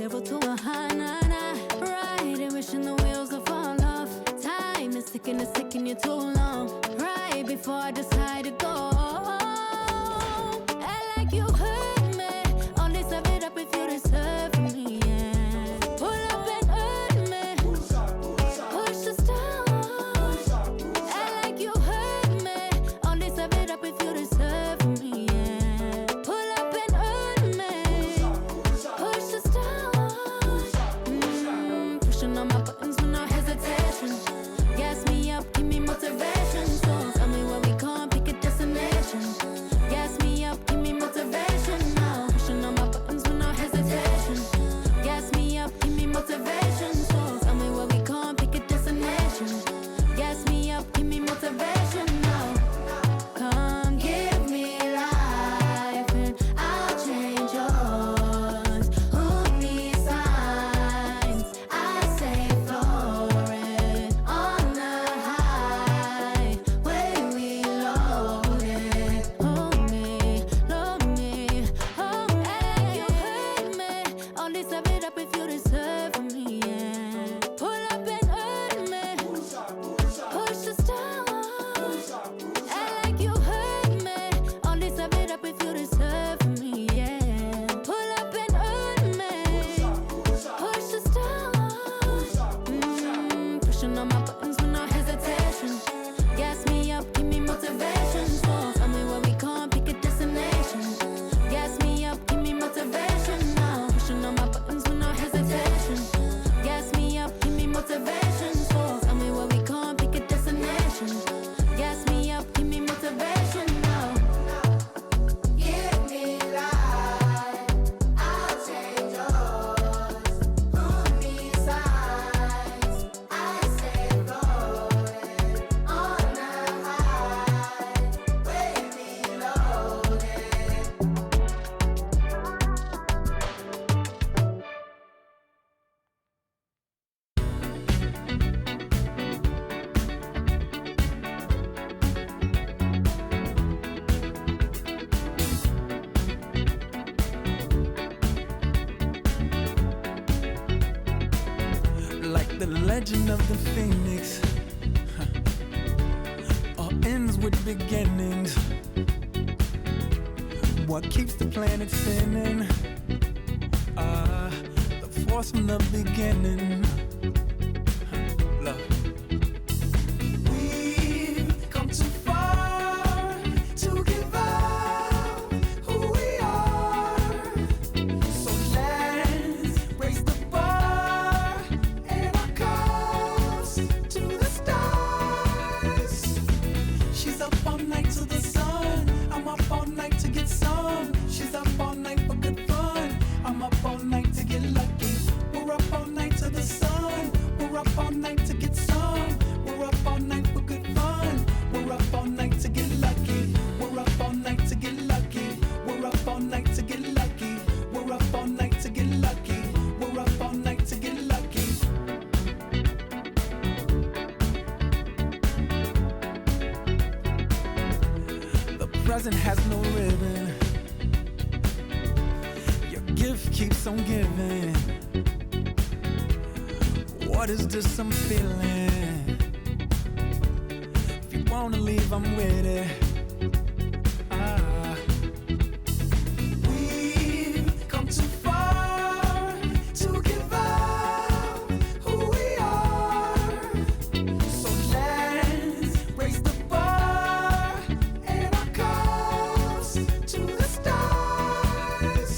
0 to a high, nah, nah. Riding, wishing the wheels will fall off. Time is ticking you too long. Right before I decide to go. Act like you hurt me. Only serve it up if you deserve me, yeah. Pull up and hurt me. Push the start. Act like you hurt me. Only serve it up if you deserve me, yeah. Pull up and hurt me. Push the start. Pushing on my buttons with no hesitation. Gas me up, give me motivation. So tell me where we can't pick a destination. Gas me up, give me motivation now. Pushing on my buttons with no hesitation. Gas me up, give me motivation. So tell me where we can't pick a destination. Gas me up, give me motivation now. Come give me life and I'll change yours. Who needs signs? I say floating on the highway we loaded. Hold me, hold me. You hurt me. Only serve it up if you deserve me, yeah. Pull up and hurt me. Push the start. Act like you hurt me. Only serve it up if you deserve me, yeah. Pull up and hurt me. Push the start. Pushing on my buttons with no hesitation. Gas me up, give me motivation. So tell me where we can't pick a destination. Gas me up, give me motivation now. Pushing on my buttons with no hesitation. Gas me up, give me motivation. So tell me where we can't pick a destination. Gas me up, give me motivation now. Give me life, I'll change yours. Who needs signs? I say floating on the highway we loaded. Like the legend of the phoenix, all ends with beginnings. What keeps the planet spinning? The force from the beginning. Love. We've come too far to give up who we are. So let's raise the bar and our cups to the stars. She's up all night to the sun. I'm up all night to get some. She's up all night for good fun. I'm up all night to get lucky. We're up all night to the sun. We're up all night to get some. We're up all night for good fun. We're up all night to get lucky. We're up all night to get lucky. We're up all night to get lucky. We're up all night to get lucky. We're up all night to get lucky. The present has no ribbon. Your gift keeps on giving. What is this I'm feeling? If you wanna leave, I'm with it. We've come too far to give up who we are. So let's raise the bar and our cups to the stars.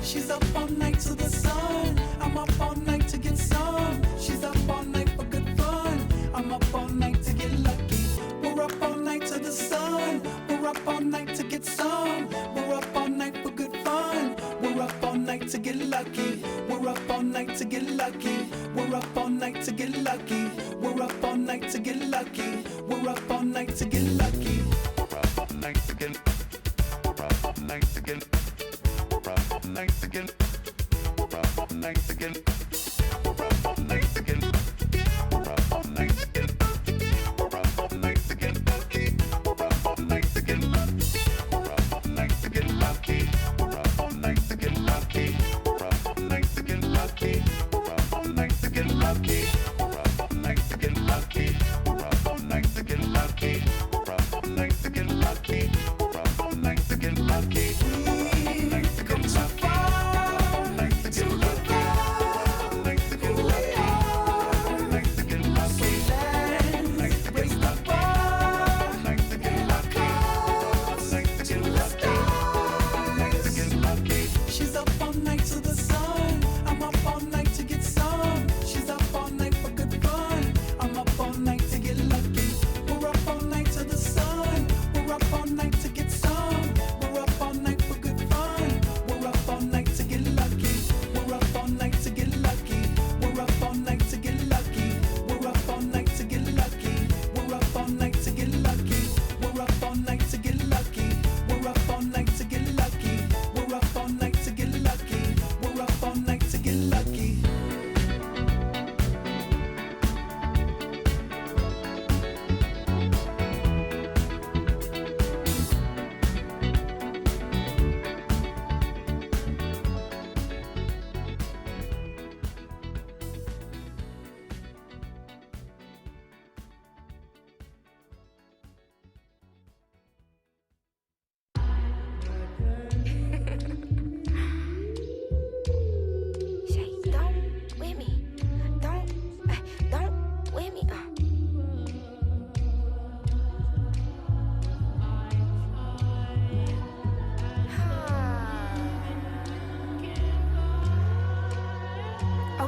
She's up all night to the sun. I'm up all night to get some. She's up all night for good fun. I'm up all night to get lucky. We're up all night to the sun. We're up all night to get some. We're up all night for good fun. We're up all night to get lucky. We're up all night to get lucky. We're up all night to get lucky. We're up all night to get lucky. We're up all night to get lucky. We're up all night to get. We're up all night to get. We're up all night to get. We're up all night to get. We're up all night to get. We're up all night to get. We're up all night to get lucky. We're up all night to get lucky. We're up all night to get lucky. We're up all night to get lucky. We're up all night to get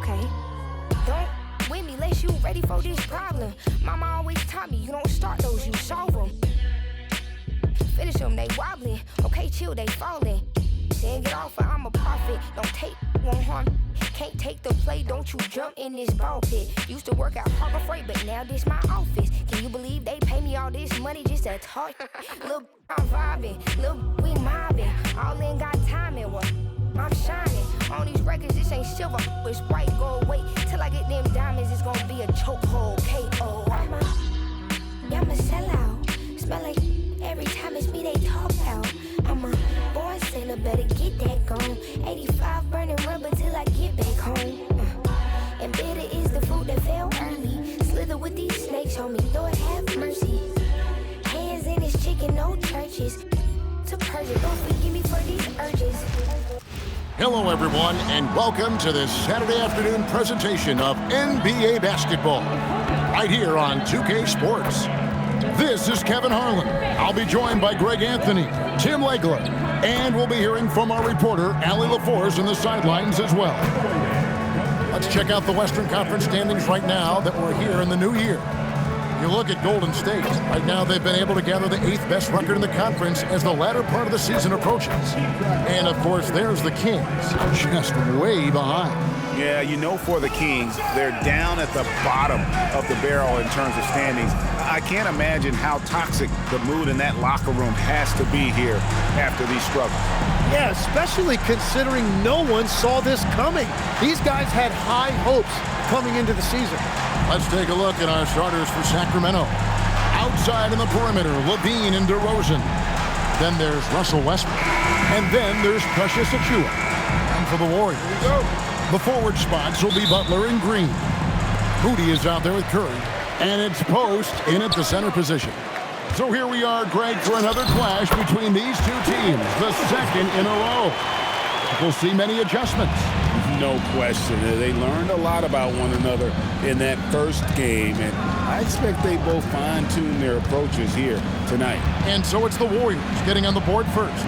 Okay. Don't with me unless you ready for this problem. Mama always taught me you don't start those, you solve them. Finish them, they wobbling. Okay, chill, they falling. Then get off or I'm a prophet. Don't take, won't harm. Can't take the play, don't you jump in this ball pit. Used to work out Harbor Freight, but now this my office. Can you believe they pay me all this money just to talk? Look, I'm vibing, look, we mobbing. All in got timing, what? I'm shining. On these records, this ain't silver, it's white gold. Wait till I get them diamonds, it's gonna be a chokehold. K.O. I'm a sellout. Smell like every time it's me they talk out. I'm a born sinner, better get that gone. 85 burning rubber till I get back home. And bitter is the food that fell early. Slither with these snakes on me, Lord have mercy. Hands in this chicken, no churches. To purge it, don't forgive me for these urges. Hello, everyone, and welcome to this Saturday afternoon presentation of NBA basketball, right here on 2K Sports. This is Kevin Harlan. I'll be joined by Greg Anthony, Tim Legler, and we'll be hearing from our reporter, Allie LaForce, on the sidelines as well. Let's check out the Western Conference standings right now that we're here in the new year. You look at Golden State. Right now, they've been able to gather the 8th best record in the conference as the latter part of the season approaches. And, of course, there's the Kings, just way behind. Yeah, you know, for the Kings, they're down at the bottom of the barrel in terms of standings. I can't imagine how toxic the mood in that locker room has to be here after these struggles. Yeah, especially considering no one saw this coming. These guys had high hopes coming into the season. Let's take a look at our starters for Sacramento. Outside in the perimeter, Levine and DeRozan. Then there's Russell Westbrook. And then there's Precious Achiuwa. And for the Warriors, the forward spots will be Butler and Green. Moody is out there with Curry. And it's Post in at the center position. So here we are, Greg, for another clash between these two teams, the second in a row. We'll see many adjustments. No question. They learned a lot about one another in that first game, and I expect they both fine-tune their approaches here tonight. And so it's the Warriors getting on the board first.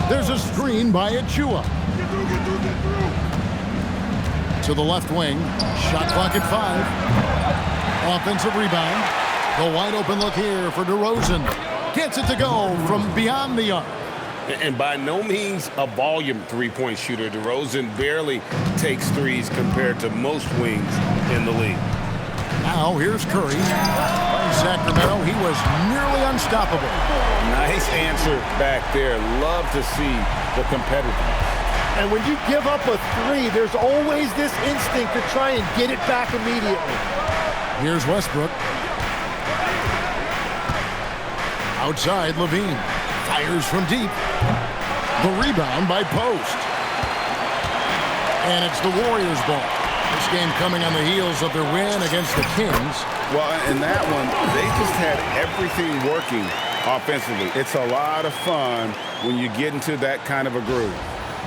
There's a screen by Achiuwa. To the left wing. Shot clock at 5. Offensive rebound. The wide open look here for DeRozan. Gets it to go from beyond the arc. And by no means a volume three-point shooter. DeRozan barely takes threes compared to most wings in the league. Now here's Curry. In Sacramento, he was nearly unstoppable. Nice answer back there. Love to see the competitiveness. And when you give up a three, there's always this instinct to try and get it back immediately. Here's Westbrook. Outside, Levine. Fires from deep. The rebound by Post. And it's the Warriors' ball. This game coming on the heels of their win against the Kings. Well, in that one, they just had everything working offensively. It's a lot of fun when you get into that kind of a groove.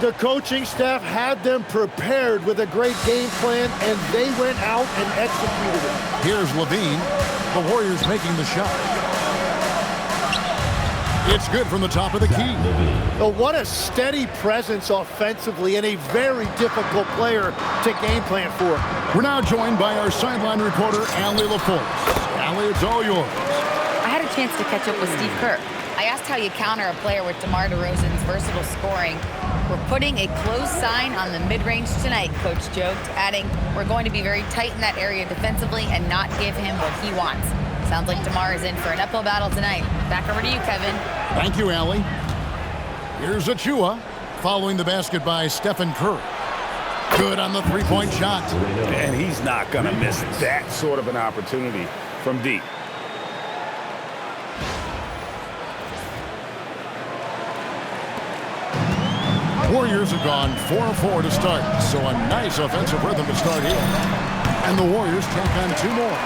The coaching staff had them prepared with a great game plan, and they went out and executed it. Here's Levine. The Warriors making the shot. It's good from the top of the key. Oh, what a steady presence offensively and a very difficult player to game plan for. We're now joined by our sideline reporter, Allie LaForce. Allie, it's all yours. I had a chance to catch up with Steve Kerr. I asked how you counter a player with DeMar DeRozan's versatile scoring. We're putting a close sign on the mid-range tonight, Coach joked, adding, we're going to be very tight in that area defensively and not give him what he wants. Sounds like DeMar is in for an uphill battle tonight. Back over to you, Kevin. Thank you, Allie. Here's Achiuwa, following the basket by Stephen Curry. Good on the three-point shot. And he's not going to miss that sort of an opportunity from deep. Warriors have gone 4-4 to start, so a nice offensive rhythm to start here. And the Warriors tack on 2 more.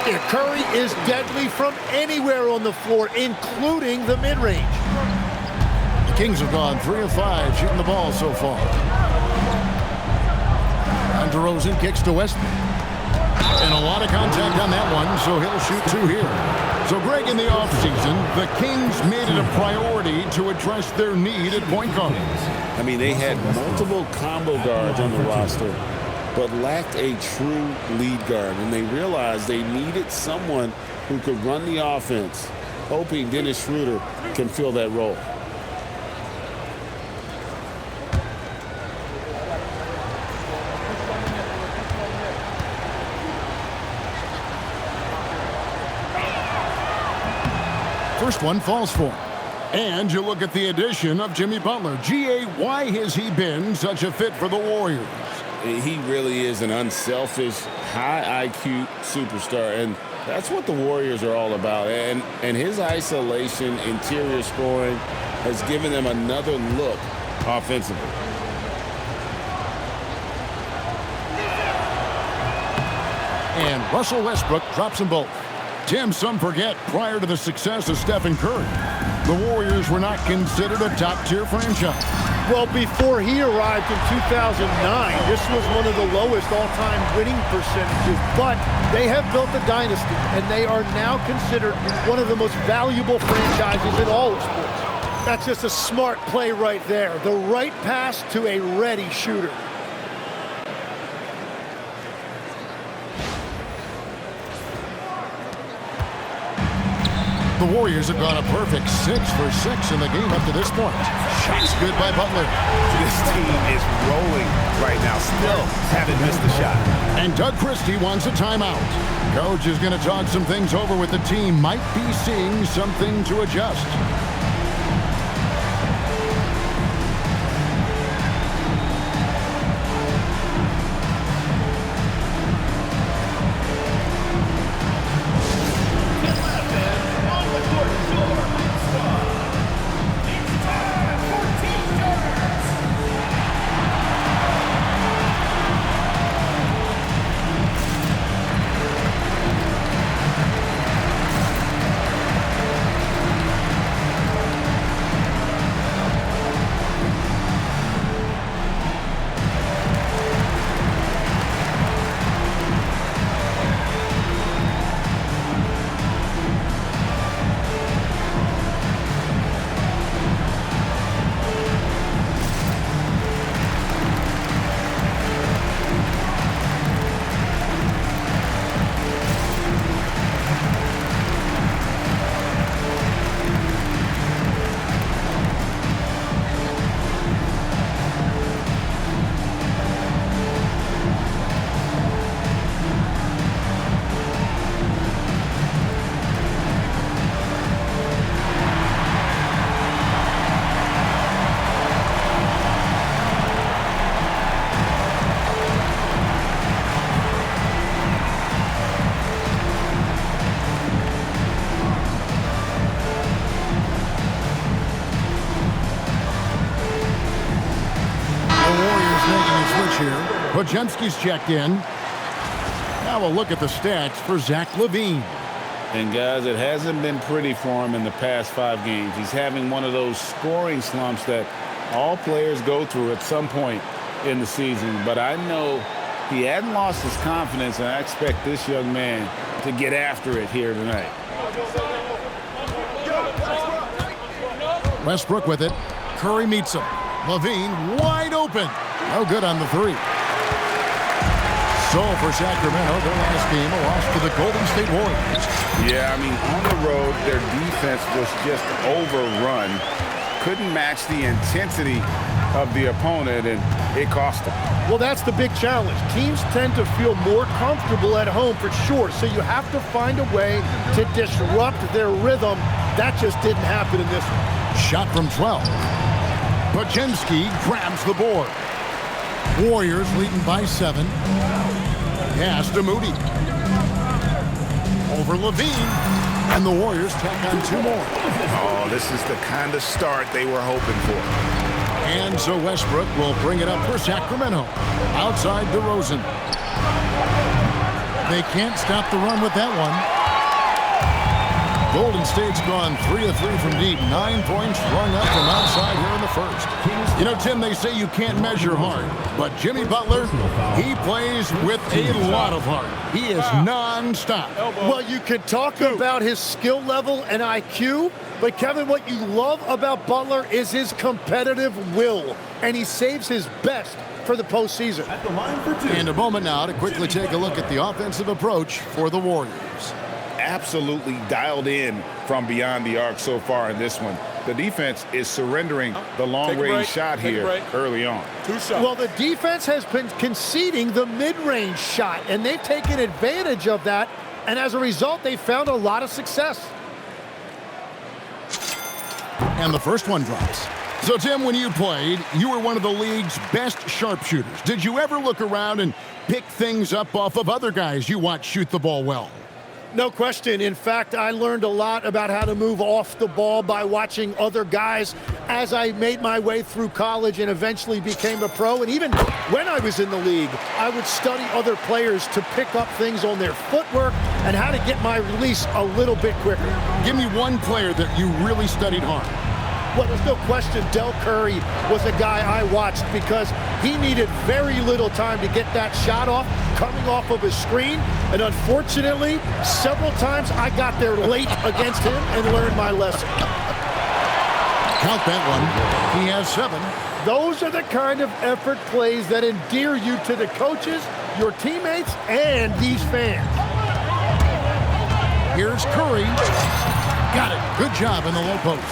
Yeah, Curry is deadly from anywhere on the floor, including the mid-range. The Kings have gone 3 of 5 shooting the ball so far. And DeRozan kicks to Westbrook. And And a lot of contact on that one, so he'll shoot 2 here. So, Greg, in the offseason, the Kings made it a priority to address their need at point guard. I mean, they had multiple combo guards on the roster, but lacked a true lead guard. And they realized they needed someone who could run the offense, hoping Dennis Schroeder can fill that role. First one falls for him. And you look at the addition of Jimmy Butler. G.A., why has he been such a fit for the Warriors? He really is an unselfish, high IQ superstar, and that's what the Warriors are all about. And his isolation, interior scoring has given them another look offensively. And Russell Westbrook drops them both. Tim, some forget, prior to the success of Stephen Curry, the Warriors were not considered a top-tier franchise. Well, before he arrived in 2009, this was one of the lowest all-time winning percentages, but they have built a dynasty, and they are now considered one of the most valuable franchises in all of sports. That's just a smart play right there. The right pass to a ready shooter. The Warriors have gone a perfect 6 for 6 in the game up to this point. Shots good by Butler. This team is rolling right now. Still haven't missed a shot. And Doug Christie wants a timeout. Coach is going to talk some things over with the team. Might be seeing something to adjust. Podziemski's checked in. Now a look at the stats for Zach LaVine. And guys, it hasn't been pretty for him in the past 5 games. He's having one of those scoring slumps that all players go through at some point in the season. But I know he hadn't lost his confidence, and I expect this young man to get after it here tonight. Westbrook with it. Curry meets him. LaVine wide open. No good on the 3. So for Sacramento, their last game, a loss to the Golden State Warriors. Yeah, I mean, on the road, their defense was just overrun. Couldn't match the intensity of the opponent, and it cost them. Well, that's the big challenge. Teams tend to feel more comfortable at home for sure, so you have to find a way to disrupt their rhythm. That just didn't happen in this one. Shot from 12. Podziemski grabs the board. Warriors leading by 7. Pass to Moody. Over LaVine. And the Warriors tack on 2 more. Oh, this is the kind of start they were hoping for. And so Westbrook will bring it up for Sacramento. Outside DeRozan. They can't stop the run with that one. Golden State's gone 3 of 3 from deep. 9 points rung up from outside here in the first. You know, Tim, they say you can't measure heart, but Jimmy Butler, he plays with a lot of heart. He is non-stop. Well, you can talk about his skill level and IQ, but Kevin, what you love about Butler is his competitive will, and he saves his best for the postseason. At the line for 2. And a moment now to quickly take a look at the offensive approach for the Warriors. Absolutely dialed in from beyond the arc so far in this one. The defense is surrendering the long-range shot here early on. 2 shots. Well, the defense has been conceding the mid-range shot, and they've taken advantage of that, and as a result, they found a lot of success. And the first one drops. So, Tim, when you played, you were one of the league's best sharpshooters. Did you ever look around and pick things up off of other guys you watch shoot the ball well? No question. In fact, I learned a lot about how to move off the ball by watching other guys as I made my way through college and eventually became a pro. And even when I was in the league, I would study other players to pick up things on their footwork and how to get my release a little bit quicker. Give me one player that you really studied hard. Well, there's no question Del Curry was a guy I watched because he needed very little time to get that shot off, coming off of his screen. And unfortunately, several times I got there late against him and learned my lesson. Count that one. He has 7. Those are the kind of effort plays that endear you to the coaches, your teammates, and these fans. Here's Curry. Got it. Good job in the low post.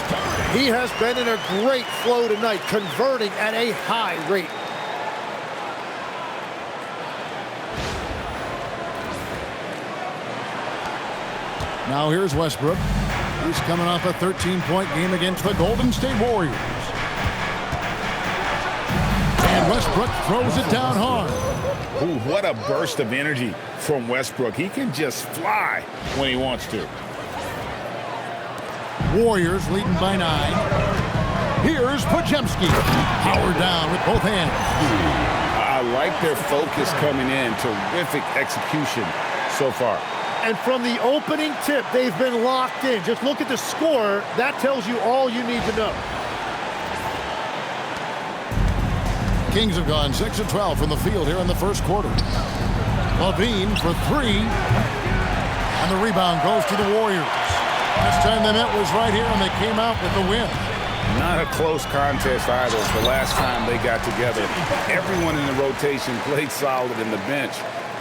He has been in a great flow tonight, converting at a high rate. Now here's Westbrook. He's coming off a 13-point game against the Golden State Warriors. And Westbrook throws it down hard. Ooh, what a burst of energy from Westbrook. He can just fly when he wants to. Warriors leading by 9. Here's Podziemski. Power down with both hands. I like their focus coming in. Terrific execution so far. And from the opening tip, they've been locked in. Just look at the score. That tells you all you need to know. Kings have gone 6 of 12 from the field here in the first quarter. Levine for 3. And the rebound goes to the Warriors. Last time they met was right here, and they came out with the win. Not a close contest either. The last time they got together, everyone in the rotation played solid, and the bench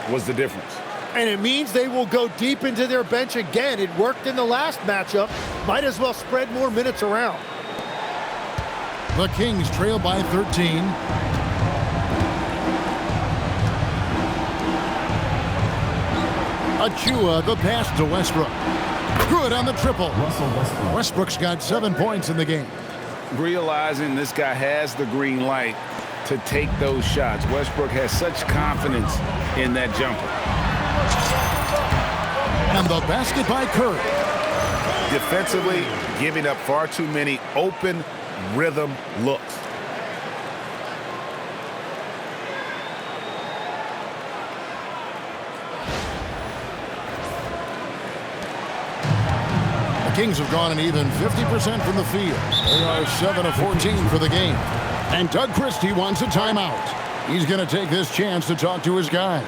was the difference. And it means they will go deep into their bench again. It worked in the last matchup. Might as well spread more minutes around. The Kings trail by 13. Achua, the pass to Westbrook. Good on the triple. Westbrook's got 7 points in the game. Realizing this guy has the green light to take those shots. Westbrook has such confidence in that jumper. And the basket by Curry. Defensively, giving up far too many open rhythm looks. The Kings have gone an even 50% from the field. They are 7 of 14 for the game. And Doug Christie wants a timeout. He's going to take this chance to talk to his guys.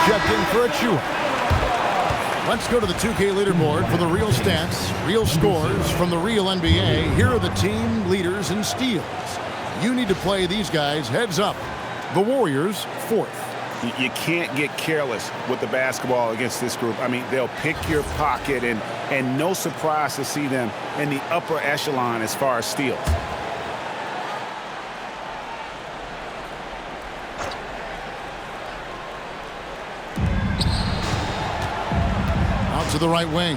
checked in for a chew. Let's go to the 2K leaderboard for the real stats, real scores from the real NBA. Here are the team leaders in steals. You need to play these guys heads up. The Warriors, 4th. You can't get careless with the basketball against this group. I mean, they'll pick your pocket, and no surprise to see them in the upper echelon as far as steals. Out to the right wing.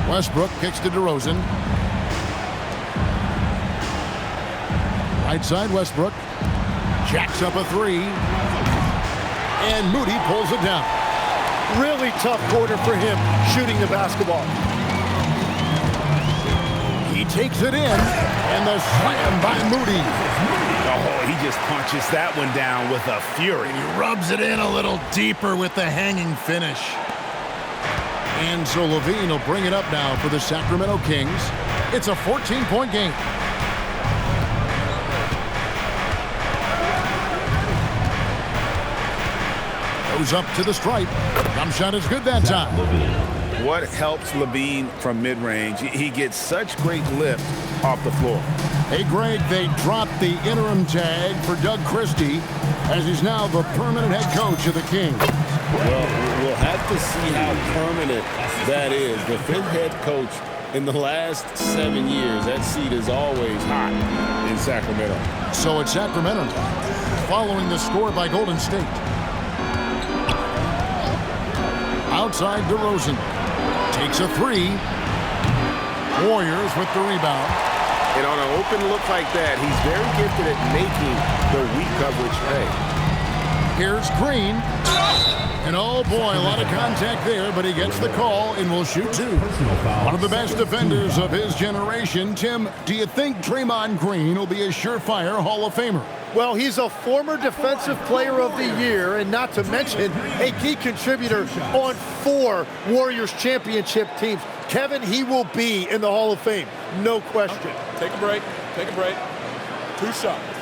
Westbrook kicks to DeRozan. Right side, Westbrook. Jacks up a three. And Moody pulls it down. Really tough quarter for him shooting the basketball. He takes it in, and the slam by Moody. Oh, he just punches that one down with a fury. He rubs it in a little deeper with the hanging finish. And so Levine will bring it up now for the Sacramento Kings. It's a 14-point game. Goes up to the stripe. Jump shot is good that time. What helps Levine from mid-range? He gets such great lift off the floor. Hey, Greg, they dropped the interim tag for Doug Christie as he's now the permanent head coach of the Kings. Well, we'll have to see how permanent that is. The 5th head coach in the last 7 years. That seat is always hot in Sacramento. So it's Sacramento now, following the score by Golden State. Outside DeRozan. Takes a three. Warriors with the rebound. And on an open look like that, he's very gifted at making the weak coverage pay. Here's Green. And oh boy, a lot of contact there, but he gets the call and will shoot two. One of the best defenders of his generation. Tim, do you think Draymond Green will be a surefire Hall of Famer? Well, he's a former Defensive Player of the Year, and not to mention a key contributor on 4 Warriors championship teams. Kevin, he will be in the Hall of Fame, no question. Take a break. Take a break. 2 shots.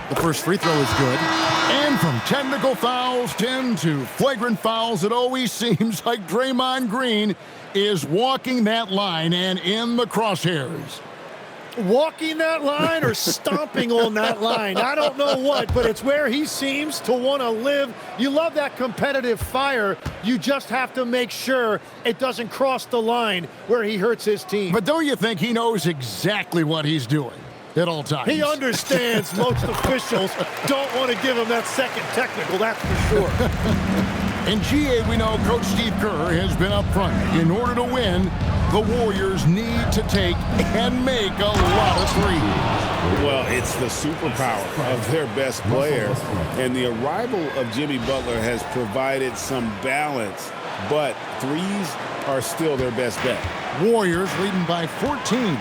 The first free throw is good. And from technical fouls, Tim, to flagrant fouls, it always seems like Draymond Green is walking that line and in the crosshairs. Walking that line or stomping on that line, I don't know what, but it's where he seems to want to live. You love that competitive fire. You just have to make sure it doesn't cross the line where he hurts his team. But don't you think he knows exactly what he's doing at all times? He understands most officials don't want to give him that second technical, that's for sure. In GA, we know Coach Steve Kerr has been up front. In order to win, the Warriors need to take and make a lot of threes. Well, it's the superpower of their best player, and the arrival of Jimmy Butler has provided some balance, but threes are still their best bet. Warriors leading by 14.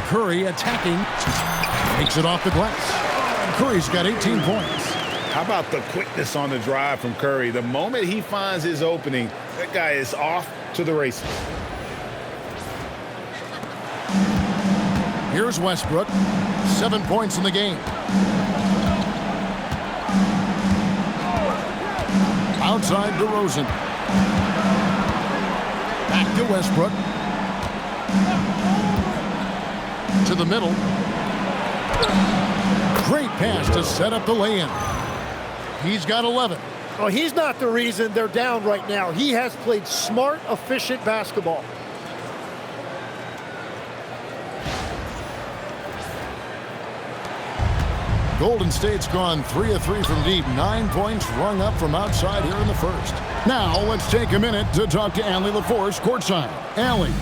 Curry attacking, takes it off the glass. Curry's got 18 points. How about the quickness on the drive from Curry? The moment he finds his opening, that guy is off to the races. Here's Westbrook, 7 points in the game. Outside DeRozan. Back to Westbrook. To the middle. Great pass to set up the lay-in. He's got 11. Well, he's not the reason they're down right now. He has played smart, efficient basketball. Golden State's gone 3 of 3 from deep. 9 points rung up from outside here in the first. Now let's take a minute to talk to Allie LaForce courtside. Allie.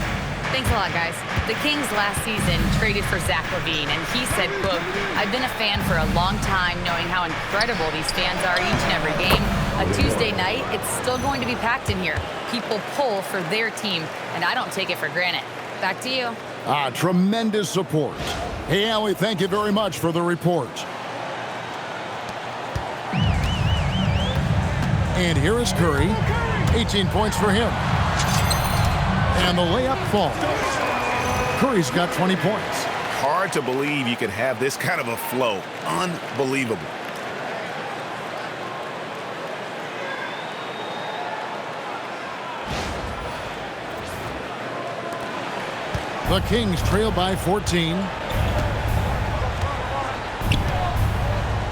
Thanks a lot, guys. The Kings last season traded for Zach LaVine, and he said, quote, "I've been a fan for a long time, knowing how incredible these fans are each and every game. A Tuesday night, it's still going to be packed in here. People pull for their team, and I don't take it for granted." Back to you. Tremendous support. Hey, Allie, thank you very much for the report. And here is Curry. 18 points for him. And the layup falls. Curry's got 20 points. Hard to believe you could have this kind of a flow. Unbelievable. The Kings trail by 14.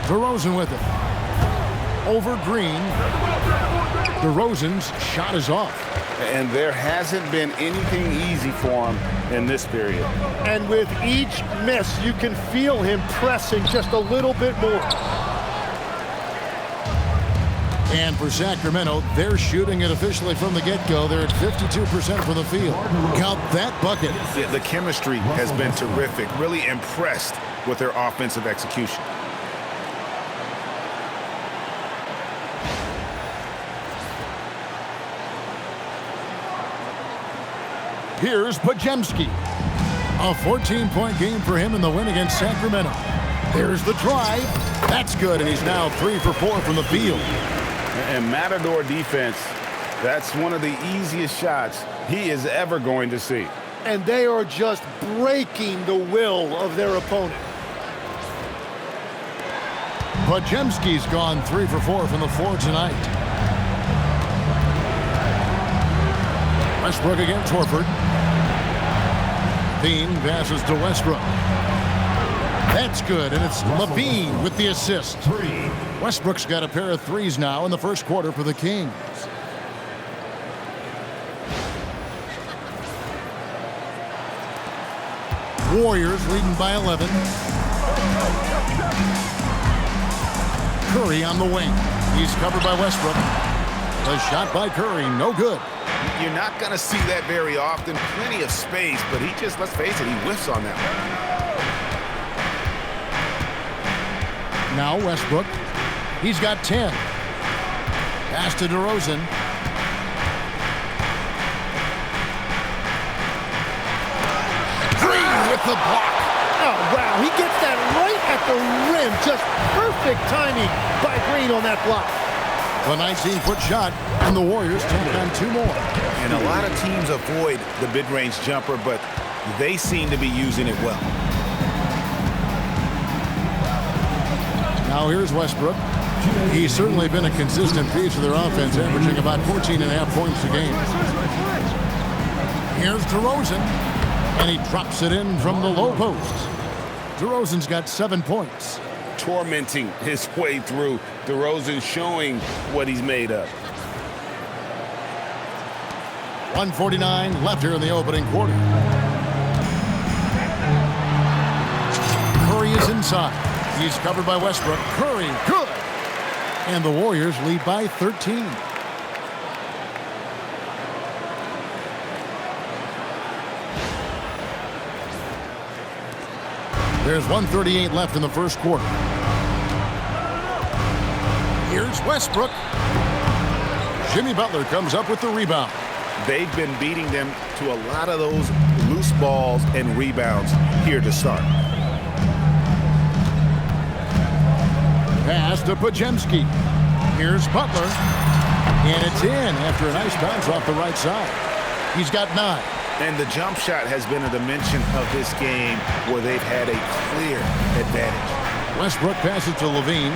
DeRozan with it. Over Green. DeRozan's shot is off. And there hasn't been anything easy for him in this period. And with each miss, you can feel him pressing just a little bit more. And for Sacramento, they're shooting it officially from the get-go. They're at 52% from the field. Count that bucket. The chemistry has been terrific. Really impressed with their offensive execution. Here's Podziemski. A 14-point game for him in the win against Sacramento. There's the drive. That's good, and he's now 3 for 4 from the field. And Matador defense, that's one of the easiest shots he is ever going to see. And they are just breaking the will of their opponent. Podziemski's gone 3 for 4 from the floor tonight. Westbrook against Horford. Levine passes to Westbrook. That's good, and it's Levine with the assist. Westbrook's got a pair of threes now in the first quarter for the Kings. Warriors leading by 11. Curry on the wing. He's covered by Westbrook. The shot by Curry, no good. You're not going to see that very often. Plenty of space, but he just, let's face it, he whiffs on that one. Now Westbrook. He's got 10. Pass to DeRozan. Green with the block. Oh, wow. He gets that right at the rim. Just perfect timing by Green on that block. The 19-foot shot, and the Warriors take on 2 more. And a lot of teams avoid the mid-range jumper, but they seem to be using it well. Now here's Westbrook. He's certainly been a consistent piece of their offense, averaging about 14.5 points a game. Here's DeRozan, and he drops it in from the low post. DeRozan's got 7 points. Tormenting his way through. DeRozan showing what he's made of. 1:49 left here in the opening quarter. Curry is inside. He's covered by Westbrook. Curry, good. And the Warriors lead by 13. There's 1:38 left in the first quarter. Here's Westbrook. Jimmy Butler comes up with the rebound. They've been beating them to a lot of those loose balls and rebounds here to start. Pass to Podziemski. Here's Butler. And it's in after a nice bounce off the right side. He's got 9. And the jump shot has been a dimension of this game where they've had a clear advantage. Westbrook passes to Levine.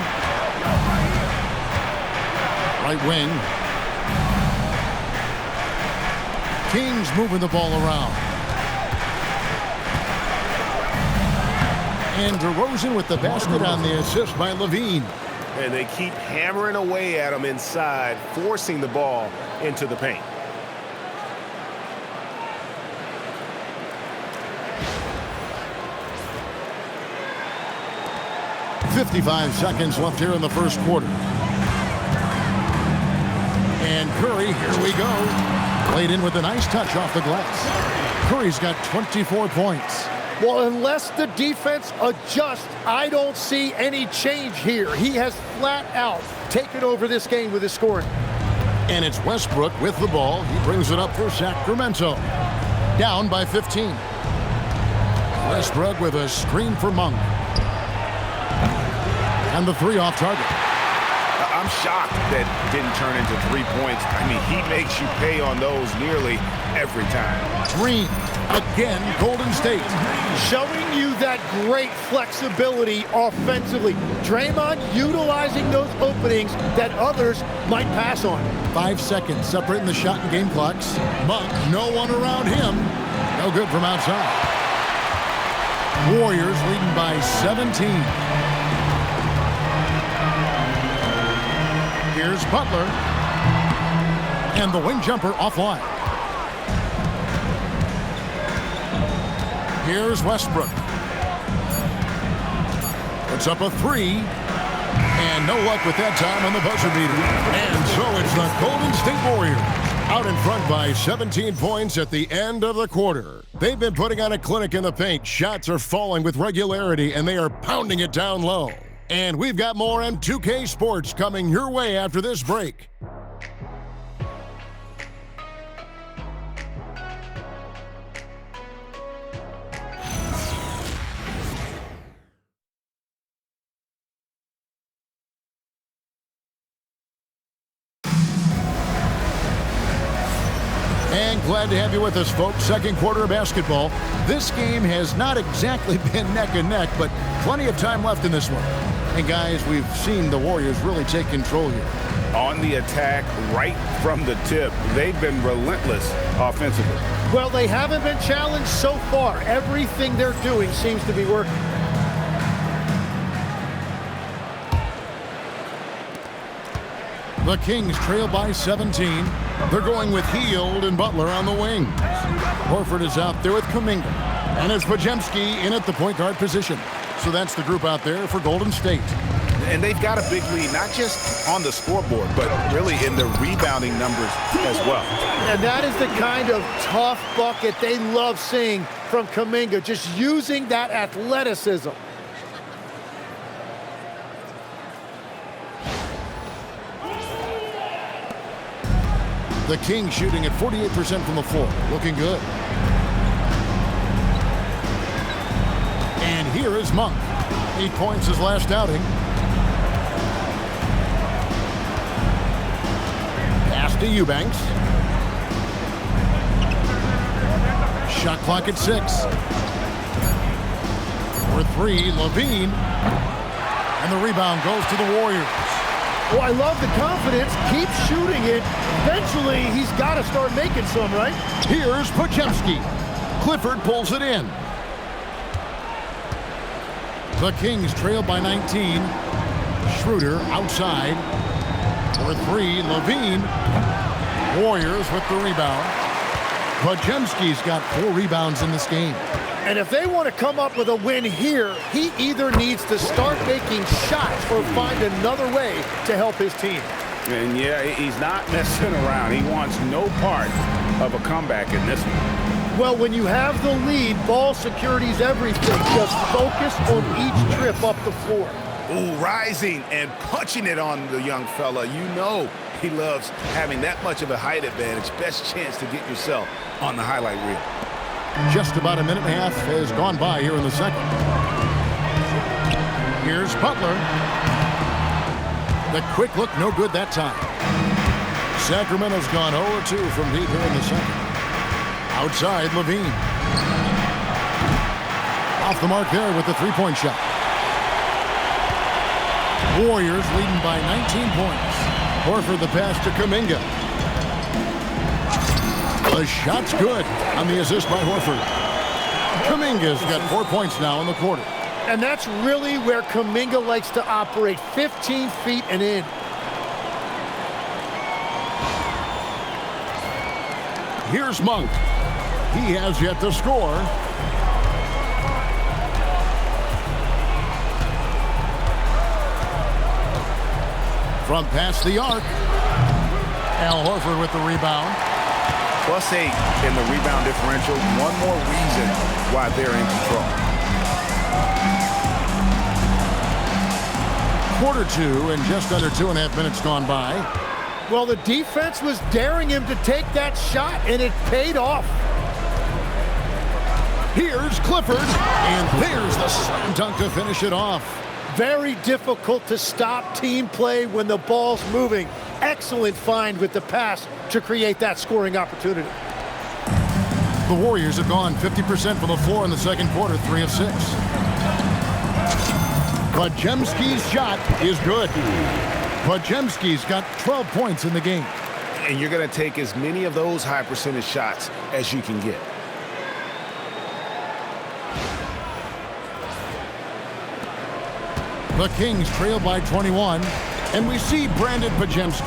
Right wing. Kings moving the ball around. And DeRozan with the basket on the assist by Levine. And they keep hammering away at him inside, forcing the ball into the paint. .55 seconds left here in the first quarter. And Curry, here we go. Played in with a nice touch off the glass. Curry's got 24 points. Well, unless the defense adjusts, I don't see any change here. He has flat out taken over this game with his scoring. And it's Westbrook with the ball. He brings it up for Sacramento. Down by 15. Westbrook with a screen for Monk. And the 3 off target. I'm I'm shocked that didn't turn into 3 points. I mean, he makes you pay on those nearly every time. Green, again, Golden State. Showing you that great flexibility offensively. Draymond utilizing those openings that others might pass on. 5 seconds separating the shot and game clocks. Monk, no one around him. No good from outside. Warriors leading by 17. Here's Butler. And the wing jumper offline. Here's Westbrook. Puts up a 3. And no luck with that time on the buzzer beater. And so it's the Golden State Warriors out in front by 17 points at the end of the quarter. They've been putting on a clinic in the paint. Shots are falling with regularity, and they are pounding it down low. And we've got more on 2K Sports coming your way after this break. And glad to have you with us, folks. Second quarter of basketball. This game has not exactly been neck and neck, but plenty of time left in this one. And guys, we've seen the Warriors really take control here. On the attack right from the tip. They've been relentless offensively. Well, they haven't been challenged so far. Everything they're doing seems to be working. The Kings trail by 17. They're going with Hield and Butler on the wings. Horford is out there with Kuminga. And it's Podziemski in at the point guard position. So that's the group out there for Golden State. And they've got a big lead, not just on the scoreboard, but really in the rebounding numbers as well. And that is the kind of tough bucket they love seeing from Kuminga, just using that athleticism. The Kings shooting at 48% from the floor. Looking good. And here is Monk. 8 points his last outing. Pass to Eubanks. Shot clock at 6. For 3, Levine. And the rebound goes to the Warriors. Oh, I love the confidence. Keep shooting it. Eventually, he's got to start making some, right? Here's Podziemski. Clifford pulls it in. The Kings trail by 19. Schroeder outside. For 3, Levine. Warriors with the rebound. Podziemski's got 4 rebounds in this game. And if they want to come up with a win here, he either needs to start making shots or find another way to help his team. And yeah, he's not messing around. He wants no part of a comeback in this one. Well, when you have the lead, ball security's everything. Just focus on each trip up the floor. Ooh, rising and punching it on the young fella. You know he loves having that much of a height advantage. Best chance to get yourself on the highlight reel. Just about a minute and a half has gone by here in the second. Here's Butler. The quick look, no good that time. Sacramento's gone 0-2 from deep here in the second. Outside, Levine. Off the mark there with the three-point shot. Warriors leading by 19 points. Horford the pass to Kuminga. The shot's good on the assist by Horford. Kuminga's got 4 points now in the quarter. And that's really where Kuminga likes to operate, 15 feet and in. Here's Monk. He has yet to score. From past the arc. Al Horford with the rebound. +8 in the rebound differential. One more reason why they're in control. Quarter 2 and just under 2.5 minutes gone by. Well, the defense was daring him to take that shot, and it paid off. Here's Clifford, and there's the slam dunk to finish it off. Very difficult to stop team play when the ball's moving. Excellent find with the pass to create that scoring opportunity. The Warriors have gone 50% from the floor in the second quarter, 3 of 6. Podziemski's shot is good. Podziemski's got 12 points in the game. And you're going to take as many of those high percentage shots as you can get. The Kings trail by 21. And we see Brandon Podziemski.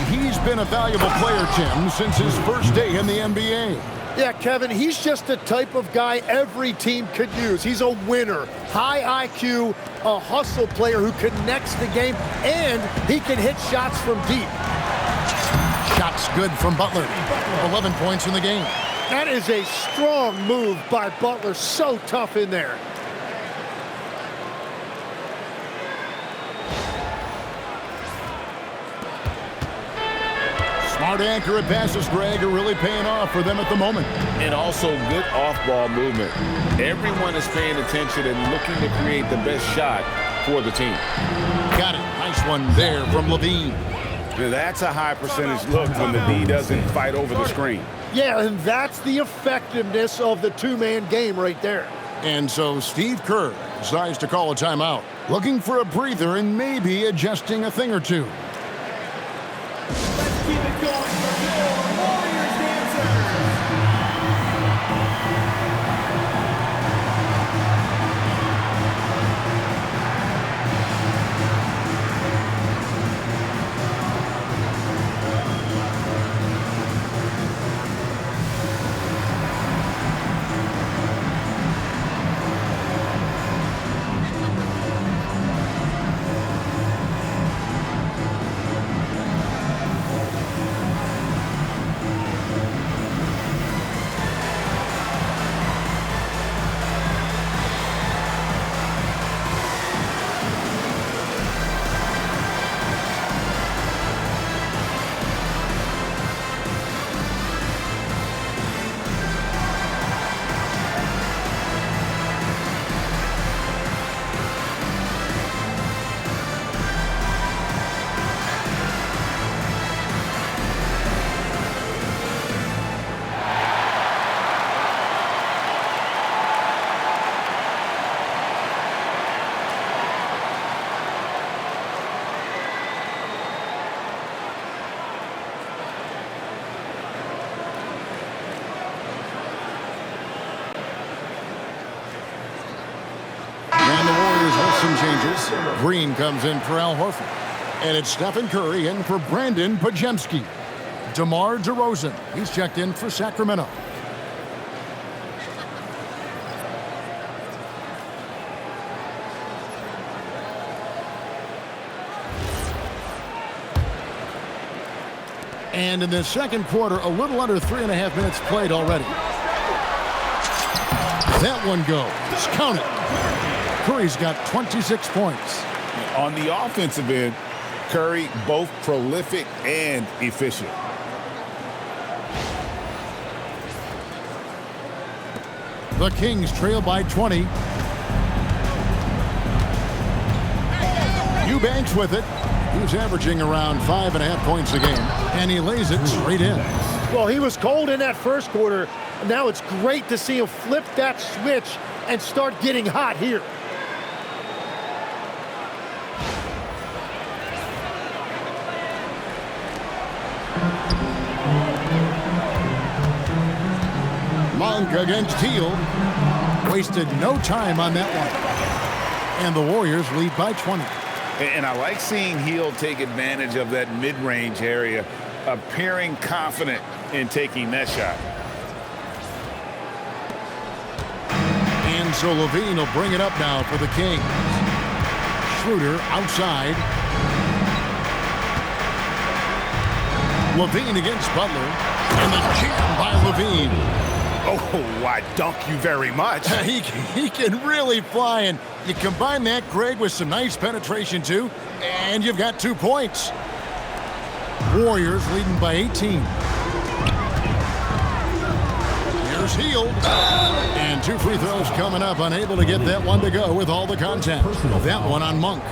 He's been a valuable player, Tim, since his first day in the NBA. Yeah, Kevin, he's just the type of guy every team could use. He's a winner, high IQ, a hustle player who connects the game, and he can hit shots from deep. Shots good from Butler. 11 points in the game. That is a strong move by Butler. So tough in there. Smart accurate passes, Greg, are really paying off for them at the moment. And also good off-ball movement. Everyone is paying attention and looking to create the best shot for the team. Got it. Nice one there from Levine. That's a high percentage look when the D doesn't fight over the screen. Yeah, and that's the effectiveness of the two-man game right there. And so Steve Kerr decides to call a timeout, looking for a breather and maybe adjusting a thing or two. Let's keep it going for your Warriors dancers. Some changes. Green comes in for Al Horford. And it's Stephen Curry in for Brandon Podziemski. DeMar DeRozan, he's checked in for Sacramento. And in the second quarter, a little under 3.5 minutes played already. That one goes. Count it. Curry's got 26 points. On the offensive end, Curry both prolific and efficient. The Kings trail by 20. Eubanks with it. He's averaging around 5.5 points a game, and he lays it straight in. Well, he was cold in that first quarter. Now it's great to see him flip that switch and start getting hot here. Monk against Teal. Wasted no time on that one. And the Warriors lead by 20. And I like seeing Hill take advantage of that mid-range area, appearing confident in taking that shot. And so Levine will bring it up now for the Kings. Schroeder outside. Levine against Butler. And the jam by Levine. Oh, I dunk you very much. He can really fly, and you combine that, Greg, with some nice penetration, too, and you've got 2 points. Warriors leading by 18. Here's Here's Hield. And 2 free throws coming up. Unable to get that one to go with all the contact. That one on Monk.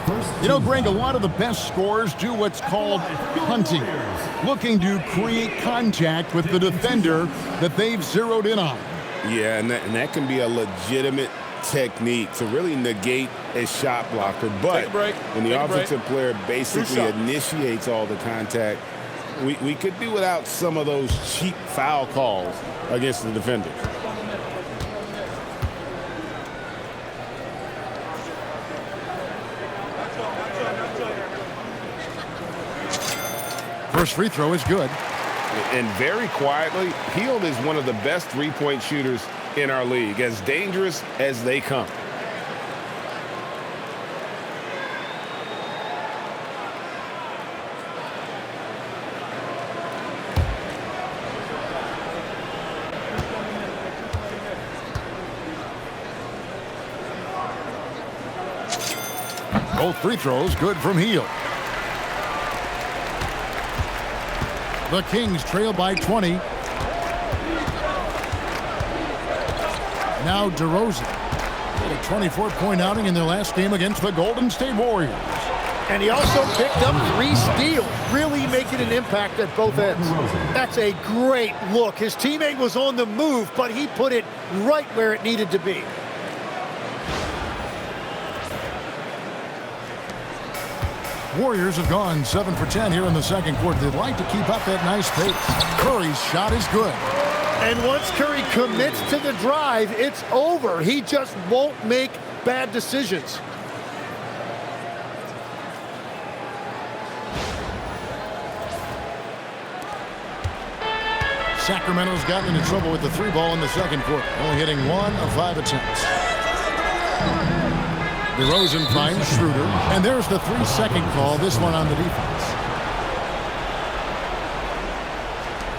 You know, Greg, a lot of the best scorers do what's called hunting. Looking to create contact with the defender that they've zeroed in on. Yeah, and that can be a legitimate technique to really negate a shot blocker. But when the offensive player basically initiates all the contact, we could do without some of those cheap foul calls against the defenders. First free throw is good. And very quietly, Hield is one of the best three-point shooters in our league, as dangerous as they come. Both free throws good from Hield. The Kings trail by 20. Now DeRozan. Had a 24-point outing in their last game against the Golden State Warriors. And he also picked up 3 steals, really making an impact at both ends. That's a great look. His teammate was on the move, but he put it right where it needed to be. Warriors have gone 7 for 10 here in the second quarter. They'd like to keep up that nice pace. Curry's shot is good. And once Curry commits to the drive, it's over. He just won't make bad decisions. Sacramento's gotten into trouble with the 3 ball in the second quarter, only hitting 1 of 5 attempts. DeRozan finds Schroeder, and there's the 3-second call, this one on the defense.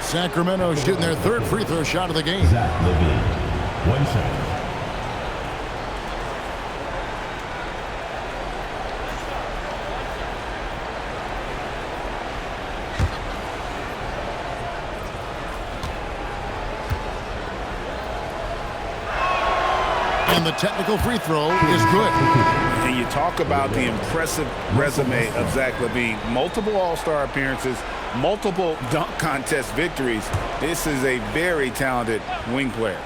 Sacramento shooting their 3rd free throw shot of the game. Zach Levine, 1 second. And the technical free throw is good. And you talk about the impressive resume of Zach Levine. Multiple All-Star appearances, multiple dunk contest victories. This is a very talented wing player.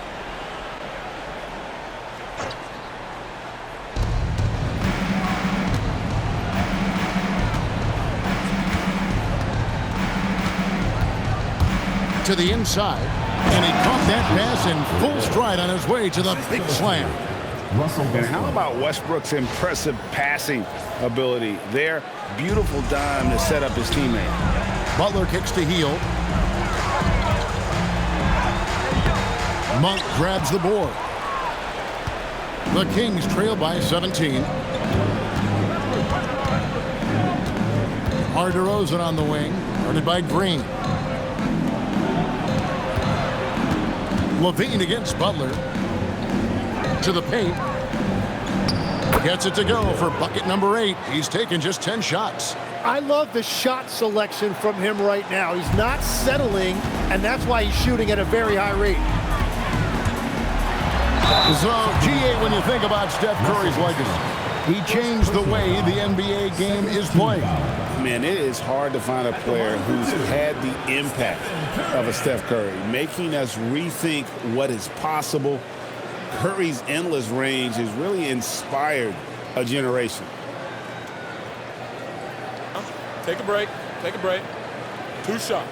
To the inside, and he caught that pass in full stride on his way to the big slam. And how about Westbrook's impressive passing ability there? Beautiful dime to set up his teammate. Butler kicks to Hield. Monk grabs the board. The Kings trail by 17. DeRozan on the wing, guarded by Green. Levine against Butler. To the paint. Gets it to go for bucket number 8. He's taken just 10 shots. I love the shot selection from him right now. He's not settling, and that's why he's shooting at a very high rate. So, GA, when you think about Steph Curry's legacy, he changed the way the NBA game is played. Man, it is hard to find a player who's had the impact of a Steph Curry, making us rethink what is possible. Curry's endless range has really inspired a generation. Take a break. Take a break. 2 shots.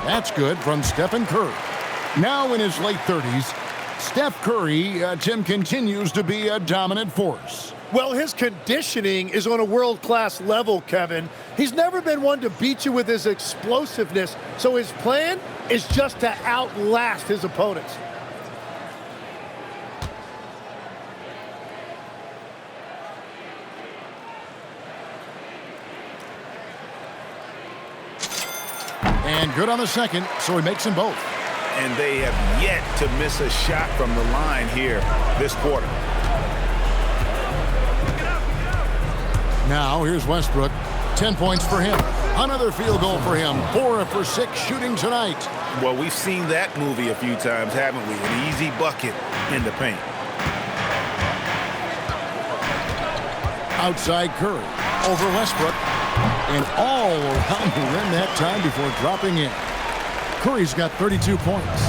That's good from Stephen Curry. Now in his late 30s, Steph Curry, Tim, continues to be a dominant force. Well, his conditioning is on a world-class level, Kevin. He's never been one to beat you with his explosiveness, so his plan is just to outlast his opponents. And good on the second, so he makes them both. And they have yet to miss a shot from the line here this quarter. Now, here's Westbrook. 10 points for him. Another field goal for him. 4 for 6 shooting tonight. Well, we've seen that movie a few times, haven't we? An easy bucket in the paint. Outside Curry. Over Westbrook. And all around the rim that time before dropping in. Curry's got 32 points.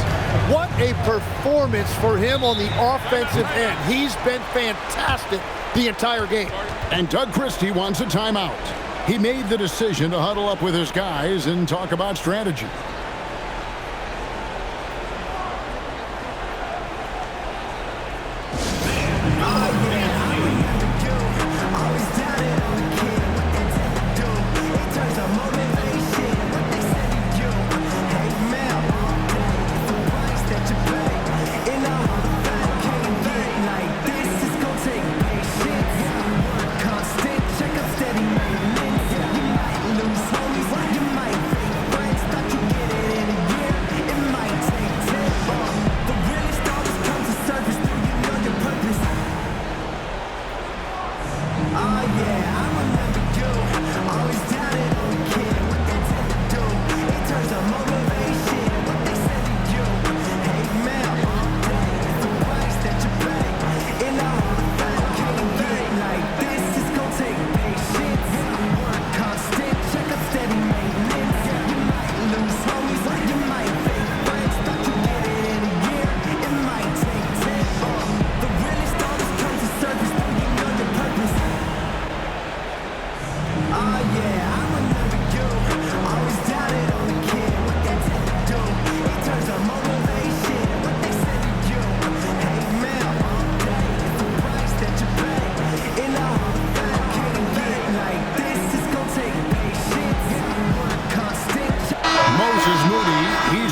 What a performance for him on the offensive end. He's been fantastic the entire game. And Doug Christie wants a timeout. He made the decision to huddle up with his guys and talk about strategy.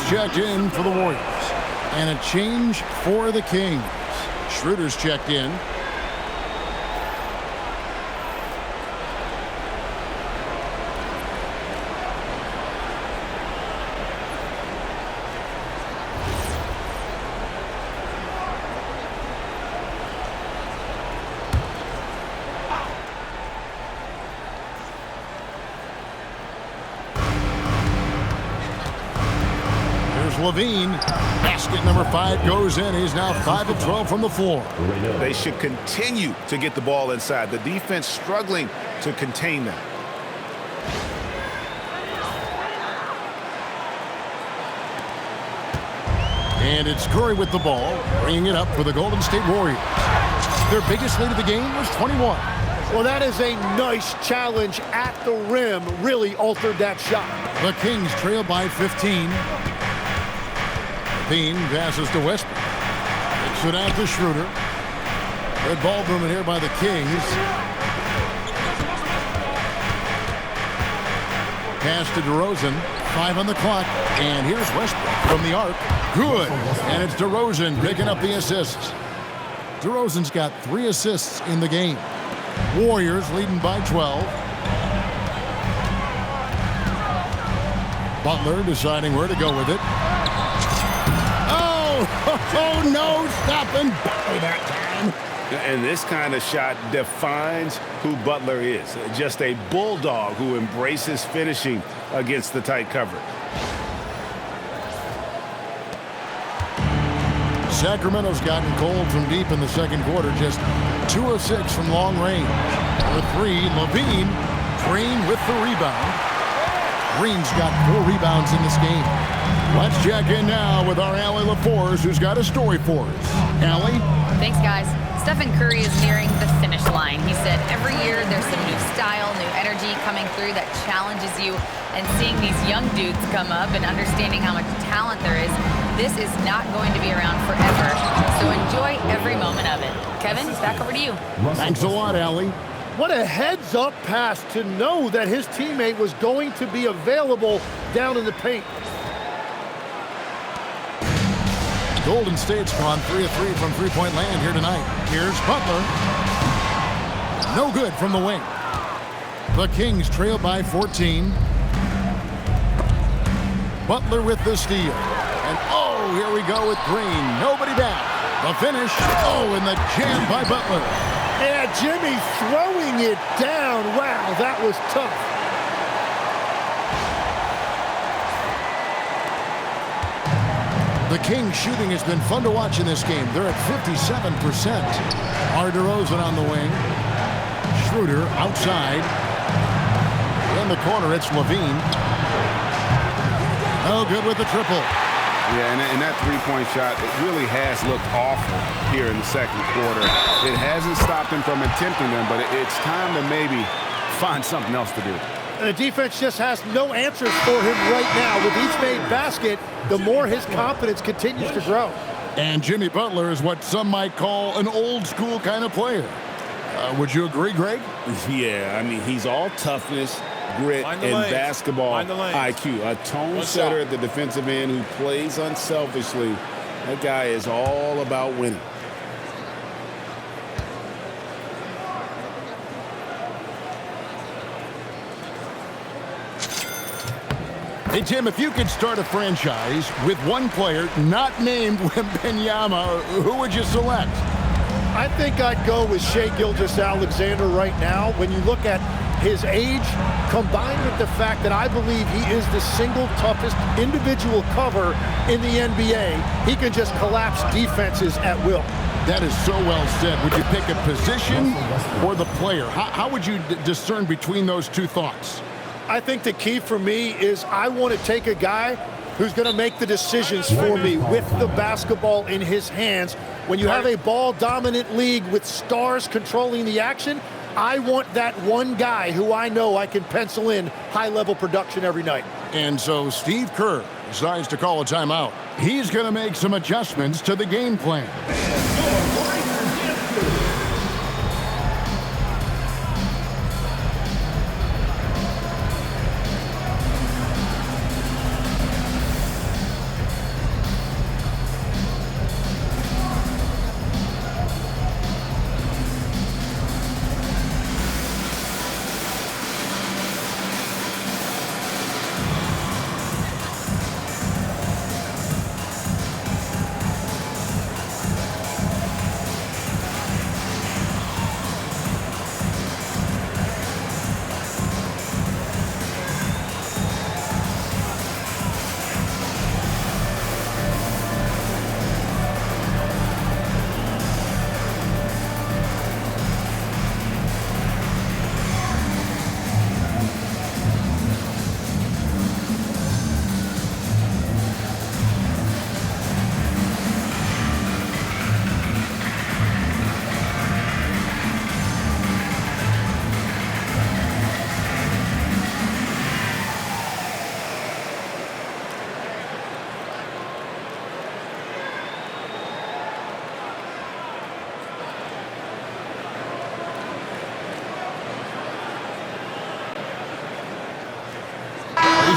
Checked in for the Warriors. And a change for the Kings. Schroeder's checked in. Levine, basket number 5 goes in. He's now 5 of 12 from the floor. They should continue to get the ball inside. The defense struggling to contain them. And it's Curry with the ball, bringing it up for the Golden State Warriors. Their biggest lead of the game was 21. Well, that is a nice challenge at the rim. Really altered that shot. The Kings trail by 15. Levine passes to Westbrook. Kicks it out to Schroeder. Good ball movement here by the Kings. Pass to DeRozan. 5 on the clock. And here's Westbrook from the arc. Good. And it's DeRozan picking up the assists. DeRozan's got 3 assists in the game. Warriors leading by 12. Butler deciding where to go with it. Oh, no, stopping Butler that time. And this kind of shot defines who Butler is. Just a bulldog who embraces finishing against the tight cover. Sacramento's gotten cold from deep in the second quarter. Just 2 of 6 from long range. For 3, Levine. Green with the rebound. Green's got 4 rebounds in this game. Let's check in now with our Allie LaForce, who's got a story for us. Allie? Thanks, guys. Stephen Curry is nearing the finish line. He said every year there's some new style, new energy coming through that challenges you. And seeing these young dudes come up and understanding how much talent there is, this is not going to be around forever. So enjoy every moment of it. Kevin, back over to you. Thanks a lot, Allie. What a heads-up pass to know that his teammate was going to be available down in the paint. Golden State's gone 3 of 3 from three-point land here tonight. Here's Butler. No good from the wing. The Kings trail by 14. Butler with the steal. And oh, here we go with Green. Nobody back. The finish. Oh, and the jam by Butler. Yeah, Jimmy throwing it down. Wow, that was tough. The Kings shooting has been fun to watch in this game. They're at 57%. DeRozan on the wing. Schroeder outside. In the corner, it's Levine. Oh, good with the triple. Yeah, and that three-point shot, it really has looked awful here in the second quarter. It hasn't stopped him from attempting them, but it's time to maybe find something else to do. The defense just has no answers for him right now. With each made basket, the more his confidence continues to grow. And Jimmy Butler is what some might call an old-school kind of player. Would you agree, Greg? Yeah, I mean, he's all toughness, grit, and basketball IQ. A tone setter at the defensive end who plays unselfishly. That guy is all about winning. Hey, Tim, if you could start a franchise with one player not named Wembanyama, who would you select? I think I'd go with Shai Gilgeous-Alexander right now. When you look at his age, combined with the fact that I believe he is the single toughest individual cover in the NBA, he can just collapse defenses at will. That is so well said. Would you pick a position or the player? How would you discern between those two thoughts? I think the key for me is I want to take a guy who's going to make the decisions for me with the basketball in his hands. When you have a ball-dominant league with stars controlling the action, I want that one guy who I know I can pencil in high-level production every night. And so Steve Kerr decides to call a timeout. He's going to make some adjustments to the game plan.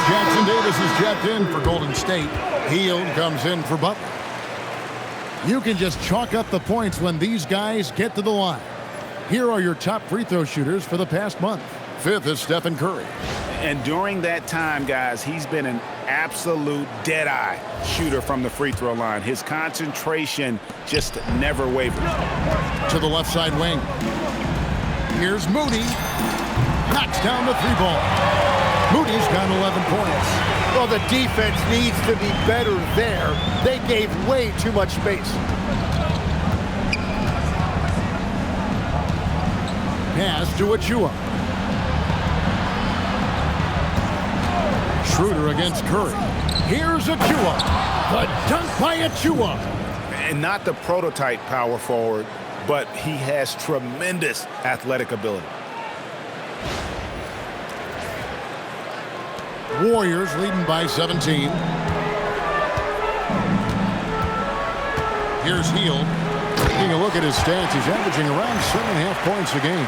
Jackson Davis is checked in for Golden State. Hield comes in for Butler. You can just chalk up the points when these guys get to the line. Here are your top free throw shooters for the past month. Fifth is Stephen Curry. And during that time, guys, he's been an absolute dead-eye shooter from the free throw line. His concentration just never wavers. To the left side wing. Here's Moody. Knocks down the three ball. Moody's got 11 points. Well, the defense needs to be better there. They gave way too much space. Pass to Achua. Schroeder against Curry. Here's Achua. The dunk by Achua. And not the prototype power forward, but he has tremendous athletic ability. Warriors leading by 17. Here's Hield. Taking a look at his stats, he's averaging around 7.5 points a game.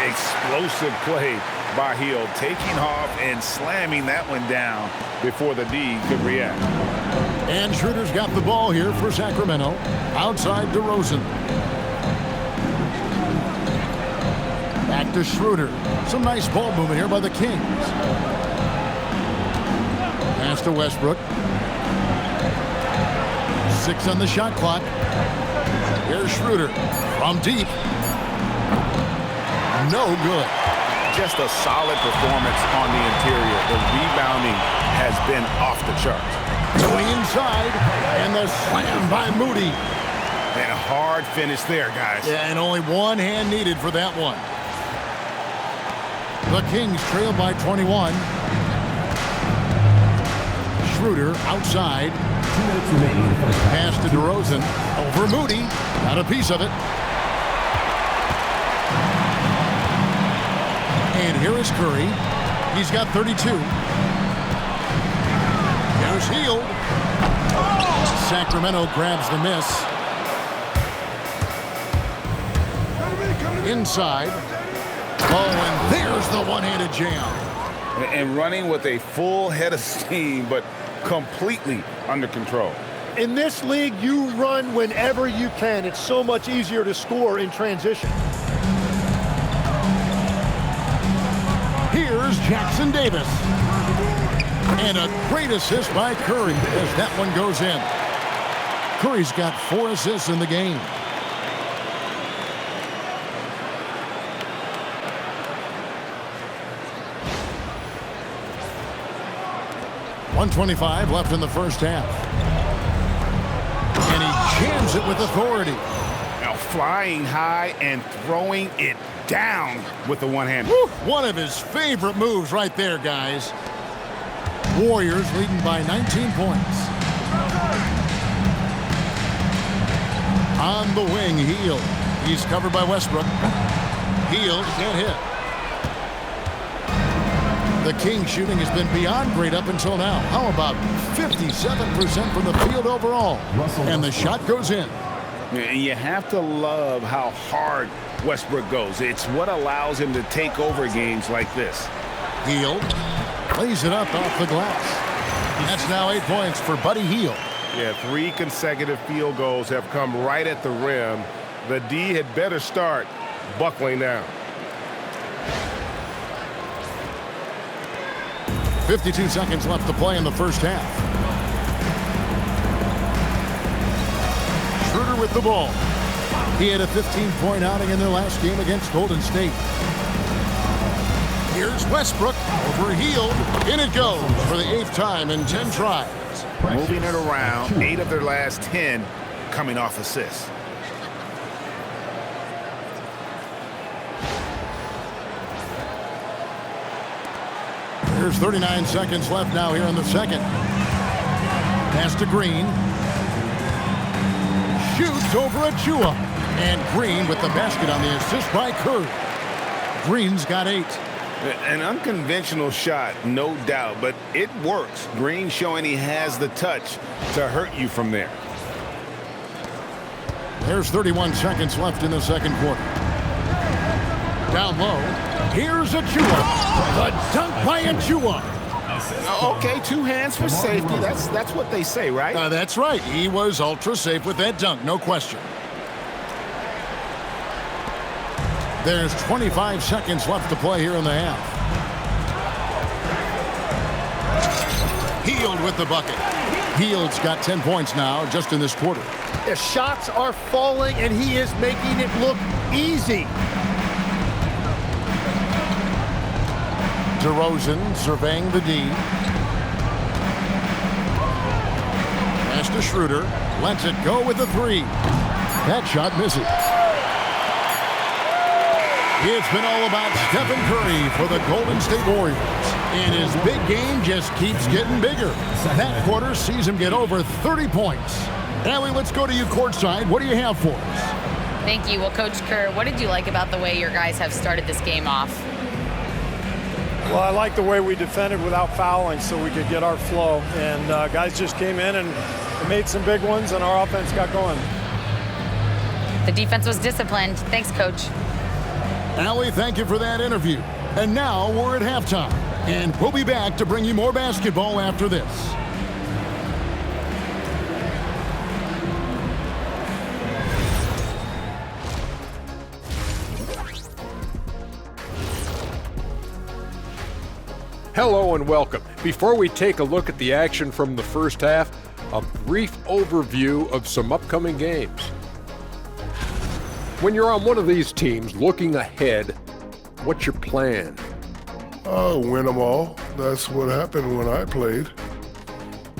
Explosive play by Hield, taking off and slamming that one down before the D could react. And Schroeder's got the ball here for Sacramento. Outside DeRozan. Back to Schroeder. Some nice ball movement here by the Kings. Pass to Westbrook. 6 on the shot clock. Here's Schroeder from deep. No good. Just a solid performance on the interior. The rebounding has been off the charts. Going inside, and the slam by Moody. And a hard finish there, guys. Yeah, and only one hand needed for that one. The Kings trail by 21. Schroeder outside. 2 minutes remaining in the first half. Pass to DeRozan. Over Moody. Got a piece of it. And here is Curry. He's got 32. Here's Hield. Sacramento grabs the miss. Inside. Oh, and there's the one-handed jam. And running with a full head of steam, but completely under control. In this league, you run whenever you can. It's so much easier to score in transition. Here's Jackson Davis. And a great assist by Curry as that one goes in. Curry's got 4 assists in the game. .125 left in the first half. And he jams it with authority. Now flying high and throwing it down with the one hand. One of his favorite moves right there, guys. Warriors leading by 19 points. On the wing, Hield. He's covered by Westbrook. Hield can't hit. The Kings shooting has been beyond great up until now. How about 57% from the field overall? And the shot goes in. And you have to love how hard Westbrook goes. It's what allows him to take over games like this. Hield lays it up off the glass. That's now 8 points for Buddy Hield. Yeah, 3 consecutive field goals have come right at the rim. The D had better start buckling down. 52 seconds left to play in the first half. Schroeder with the ball. He had a 15-point outing in their last game against Golden State. Here's Westbrook over Hield. In it goes for the 8th time in 10 tries. Moving it around, 8 of their last 10 coming off assists. There's 39 seconds left now here in the second. Pass to Green. Shoots over Achua. And Green with the basket on the assist by Curry. Green's got 8. An unconventional shot, no doubt, but it works. Green showing he has the touch to hurt you from there. There's 31 seconds left in the second quarter. Down low. Here's Achua. The dunk by Achua. Okay, 2 hands for safety. That's what they say, right? That's right. He was ultra safe with that dunk, no question. There's 25 seconds left to play here in the half. Hield with the bucket. Hield's got 10 points now just in this quarter. The shots are falling, and he is making it look easy. DeRozan surveying the D. Pass to Schroeder. Lets it go with the 3. That shot misses. It's been all about Stephen Curry for the Golden State Warriors. And his big game just keeps getting bigger. That quarter sees him get over 30 points. Allie, let's go to you courtside. What do you have for us? Thank you. Well, Coach Kerr, what did you like about the way your guys have started this game off? Well, I like the way we defended without fouling so we could get our flow. And guys just came in and made some big ones, and our offense got going. The defense was disciplined. Thanks, Coach. Allie, thank you for that interview. And now we're at halftime. And we'll be back to bring you more basketball after this. Hello and welcome. Before we take a look at the action from the first half, a brief overview of some upcoming games. When you're on one of these teams looking ahead, what's your plan? Win them all. That's what happened when I played.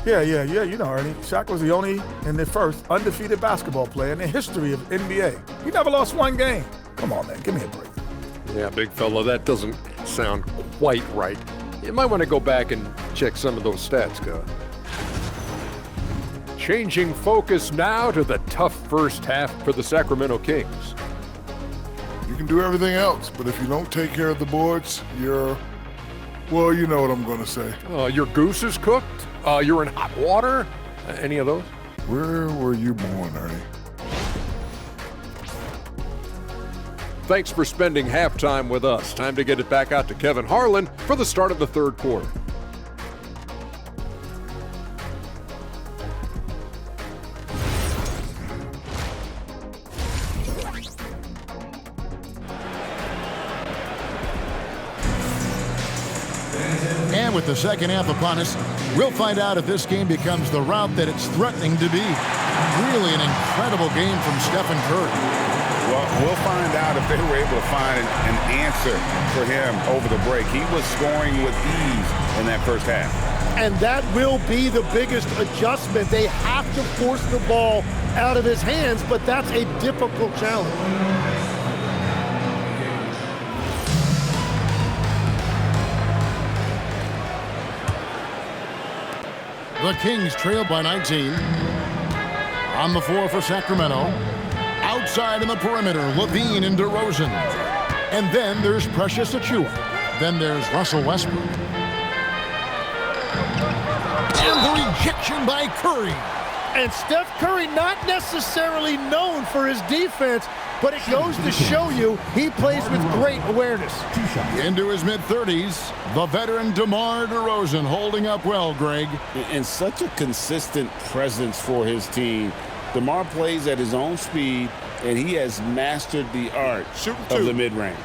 Yeah, you know, Ernie. Shaq was the only and the first undefeated basketball player in the history of NBA. He never lost one game. Come on, man, give me a break. Yeah, big fella, that doesn't sound quite right. You might want to go back and check some of those stats, Scott. Changing focus now to the tough first half for the Sacramento Kings. You can do everything else, but if you don't take care of the boards, well, you know what I'm going to say. Your goose is cooked? You're in hot water? Any of those? Where were you born, Ernie? Thanks for spending halftime with us. Time to get it back out to Kevin Harlan for the start of the third quarter. And with the second half upon us, we'll find out if this game becomes the route that it's threatening to be. Really an incredible game from Stephen Curry. Well, we'll find out if they were able to find an answer for him over the break. He was scoring with ease in that first half. And that will be the biggest adjustment. They have to force the ball out of his hands, but that's a difficult challenge. The Kings trail by 19. On the floor for Sacramento. Outside in the perimeter, Levine and DeRozan. And then there's Precious Achiuwa. Then there's Russell Westbrook. And the rejection by Curry. And Steph Curry, not necessarily known for his defense, but it goes to show you he plays with great awareness. Into his mid-30s, the veteran DeMar DeRozan holding up well, Greg. And such a consistent presence for his team. DeMar plays at his own speed, and he has mastered the art of the mid-range.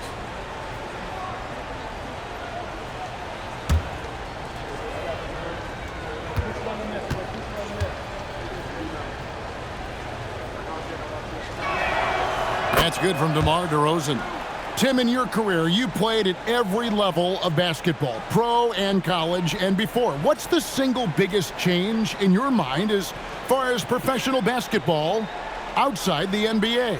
That's good from DeMar DeRozan. Tim, in your career, you played at every level of basketball, pro and college and before. What's the single biggest change in your mind as far as professional basketball outside the NBA?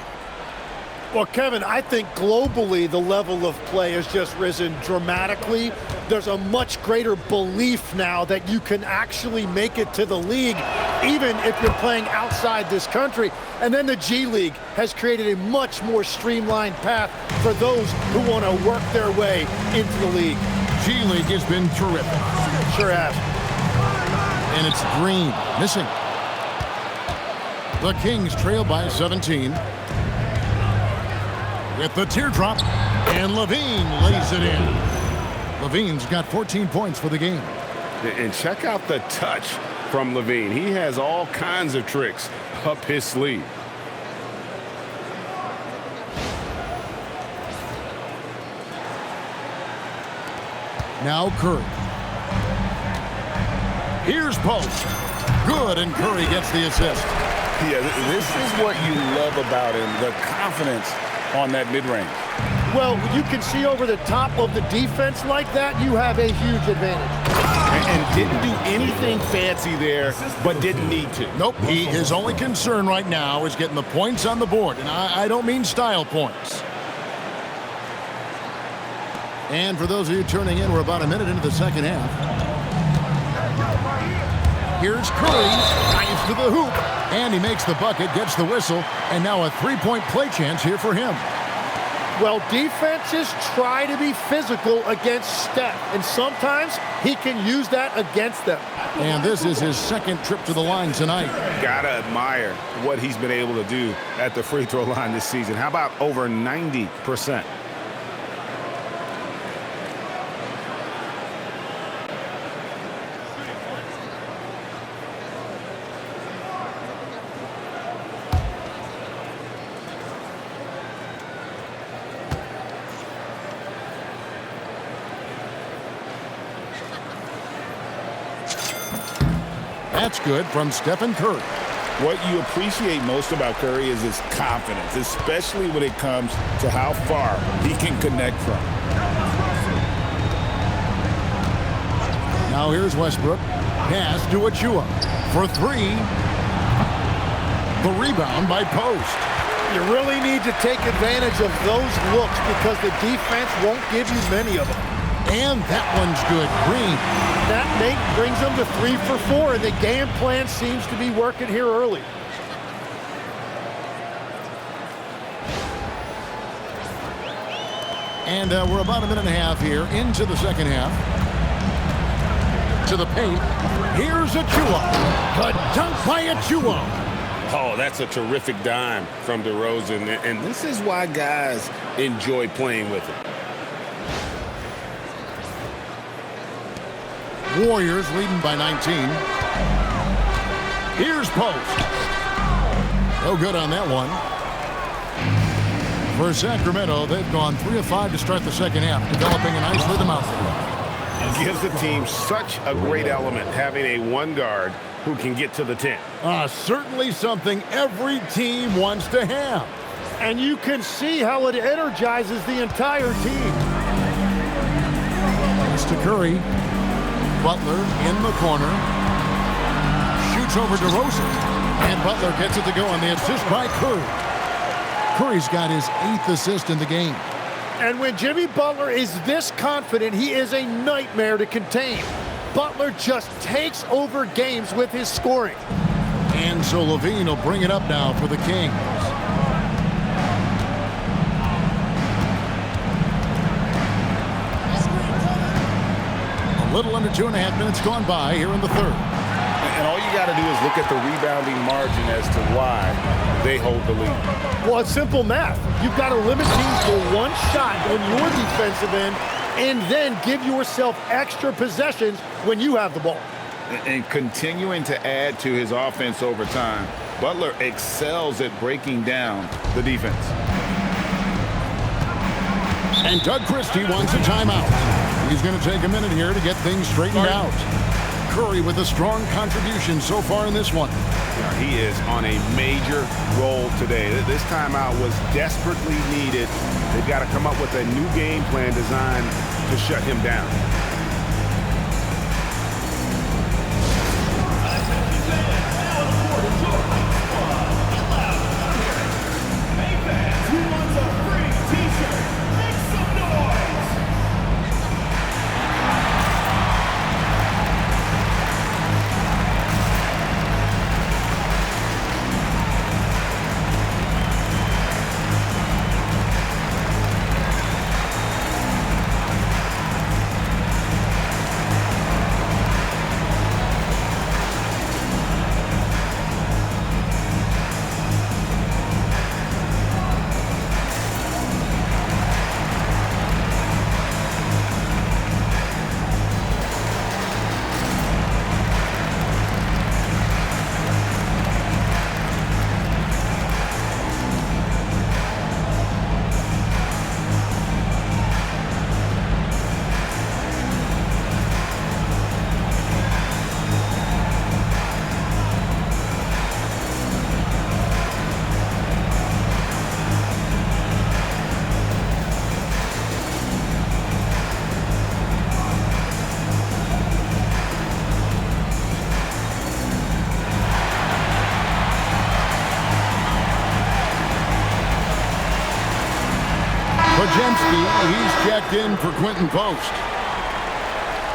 Well, Kevin, I think globally the level of play has just risen dramatically. There's a much greater belief now that you can actually make it to the league, even if you're playing outside this country. And then the G League has created a much more streamlined path for those who want to work their way into the league. G League has been terrific. Sure has. And it's Green missing. The Kings trail by 17. With the teardrop, and Levine lays it in. Levine's got 14 points for the game. And check out the touch from Levine. He has all kinds of tricks up his sleeve. Now Curry. Here's Post. Good, and Curry gets the assist. Yeah, this is what you love about him, the confidence on that mid-range. Well, you can see over the top of the defense like that, you have a huge advantage. And didn't do anything fancy there, but didn't need to. Nope, his only concern right now is getting the points on the board, and I don't mean style points. And for those of you tuning in, we're about a minute into the second half. Here's Curry, dives to the hoop, and he makes the bucket, gets the whistle, and now a three-point play chance here for him. Well, defenses try to be physical against Steph, and sometimes he can use that against them. And this is his second trip to the line tonight. Gotta admire what he's been able to do at the free throw line this season. How about over 90%? That's good from Stephen Curry. What you appreciate most about Curry is his confidence, especially when it comes to how far he can connect from. Now here's Westbrook. Pass to Achua for three. The rebound by Post. You really need to take advantage of those looks because the defense won't give you many of them. And that one's good. Green. That brings them to 3 for 4, and the game plan seems to be working here early. And we're about a minute and a half here into the second half. To the paint. Here's Achua. The dunk by Achua. Oh, that's a terrific dime from DeRozan, and this is why guys enjoy playing with him. Warriors leading by 19. Here's Post. No good on that one. For Sacramento, they've gone 3 of 5 to start the second half, developing a nice rhythm out there. It gives the team such a great element having a one guard who can get to the 10. Certainly something every team wants to have. And you can see how it energizes the entire team. It's to Curry. Butler in the corner. Shoots over DeRozan. And Butler gets it to go on the assist by Curry. Curry's got his 8th assist in the game. And when Jimmy Butler is this confident, he is a nightmare to contain. Butler just takes over games with his scoring. And so Levine will bring it up now for the Kings. A little under 2.5 minutes gone by here in the third. And all you got to do is look at the rebounding margin as to why they hold the lead. Well, it's simple math. You've got to limit teams to one shot on your defensive end and then give yourself extra possessions when you have the ball. And continuing to add to his offense over time, Butler excels at breaking down the defense. And Doug Christie wants a timeout. He's going to take a minute here to get things straightened out. Curry with a strong contribution so far in this one. He is on a major roll today. This timeout was desperately needed. They've got to come up with a new game plan designed to shut him down. He's checked in for Quentin Post.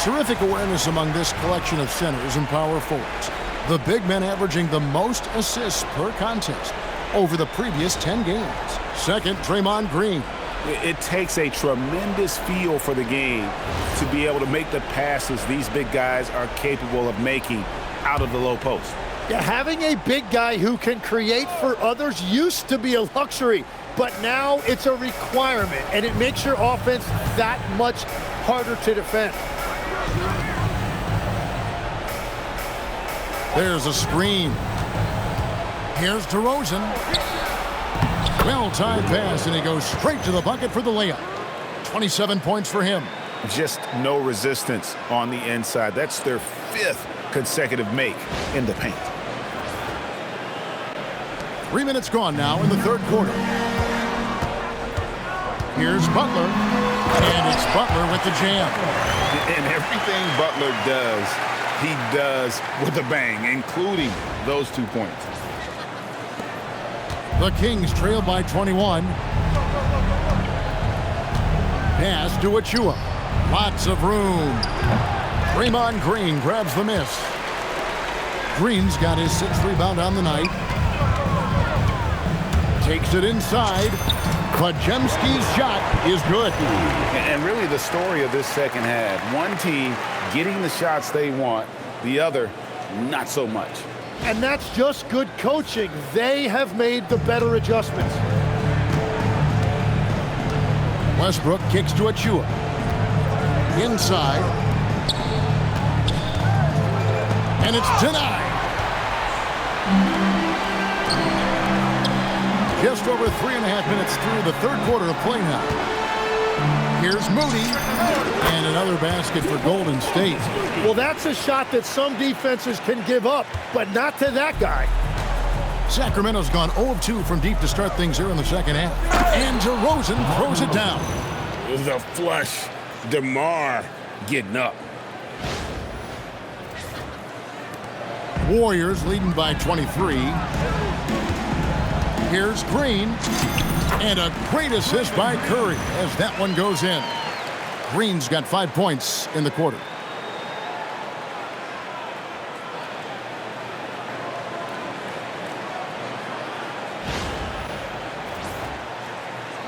Terrific awareness among this collection of centers and power forwards. The big men averaging the most assists per contest over the previous 10 games. Second, Draymond Green. It takes a tremendous feel for the game to be able to make the passes these big guys are capable of making out of the low post. Yeah, having a big guy who can create for others used to be a luxury, but now it's a requirement, and it makes your offense that much harder to defend. There's a screen. Here's DeRozan. Well-timed pass, and he goes straight to the bucket for the layup. 27 points for him. Just no resistance on the inside. That's their 5th consecutive make in the paint. 3 minutes gone now in the third quarter. Here's Butler, and it's Butler with the jam. And everything Butler does, he does with a bang, including those 2 points. The Kings trail by 21. Pass to Achua. Lots of room. Draymond Green grabs the miss. Green's got his 6th rebound on the night. Takes it inside. Podziemski's shot is good. And really the story of this second half, one team getting the shots they want, the other not so much. And that's just good coaching. They have made the better adjustments. Westbrook kicks to Achua. Inside. And it's denied. Just over 3.5 minutes through the third quarter of play now. Here's Moody. And another basket for Golden State. Well, that's a shot that some defenses can give up, but not to that guy. Sacramento's gone 0 of 2 from deep to start things here in the second half. And DeRozan throws it down. It was a flush. DeMar getting up. Warriors leading by 23. Here's Green. And a great assist by Curry as that one goes in. Green's got 5 points in the quarter.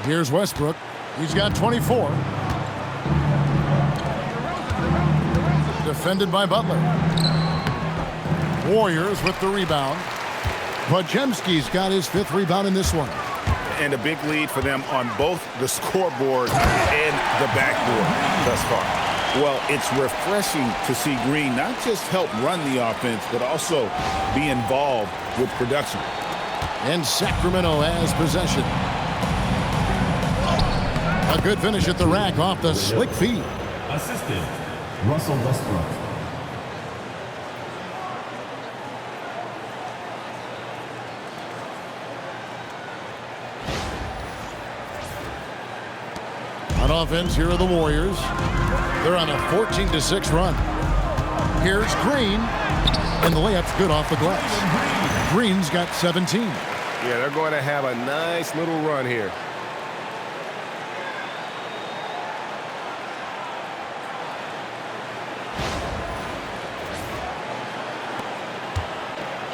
Here's Westbrook. He's got 24. Defended by Butler. Warriors with the rebound. Podziemski's got his 5th rebound in this one. And a big lead for them on both the scoreboard and the backboard thus far. Well, it's refreshing to see Green not just help run the offense, but also be involved with production. And Sacramento has possession. A good finish at the rack off the slick feed. Assistant, Russell Westbrook. On offense, here are the Warriors. They're on a 14-6 run. Here's Green. And the layup's good off the glass. Green's got 17. Yeah, they're going to have a nice little run here.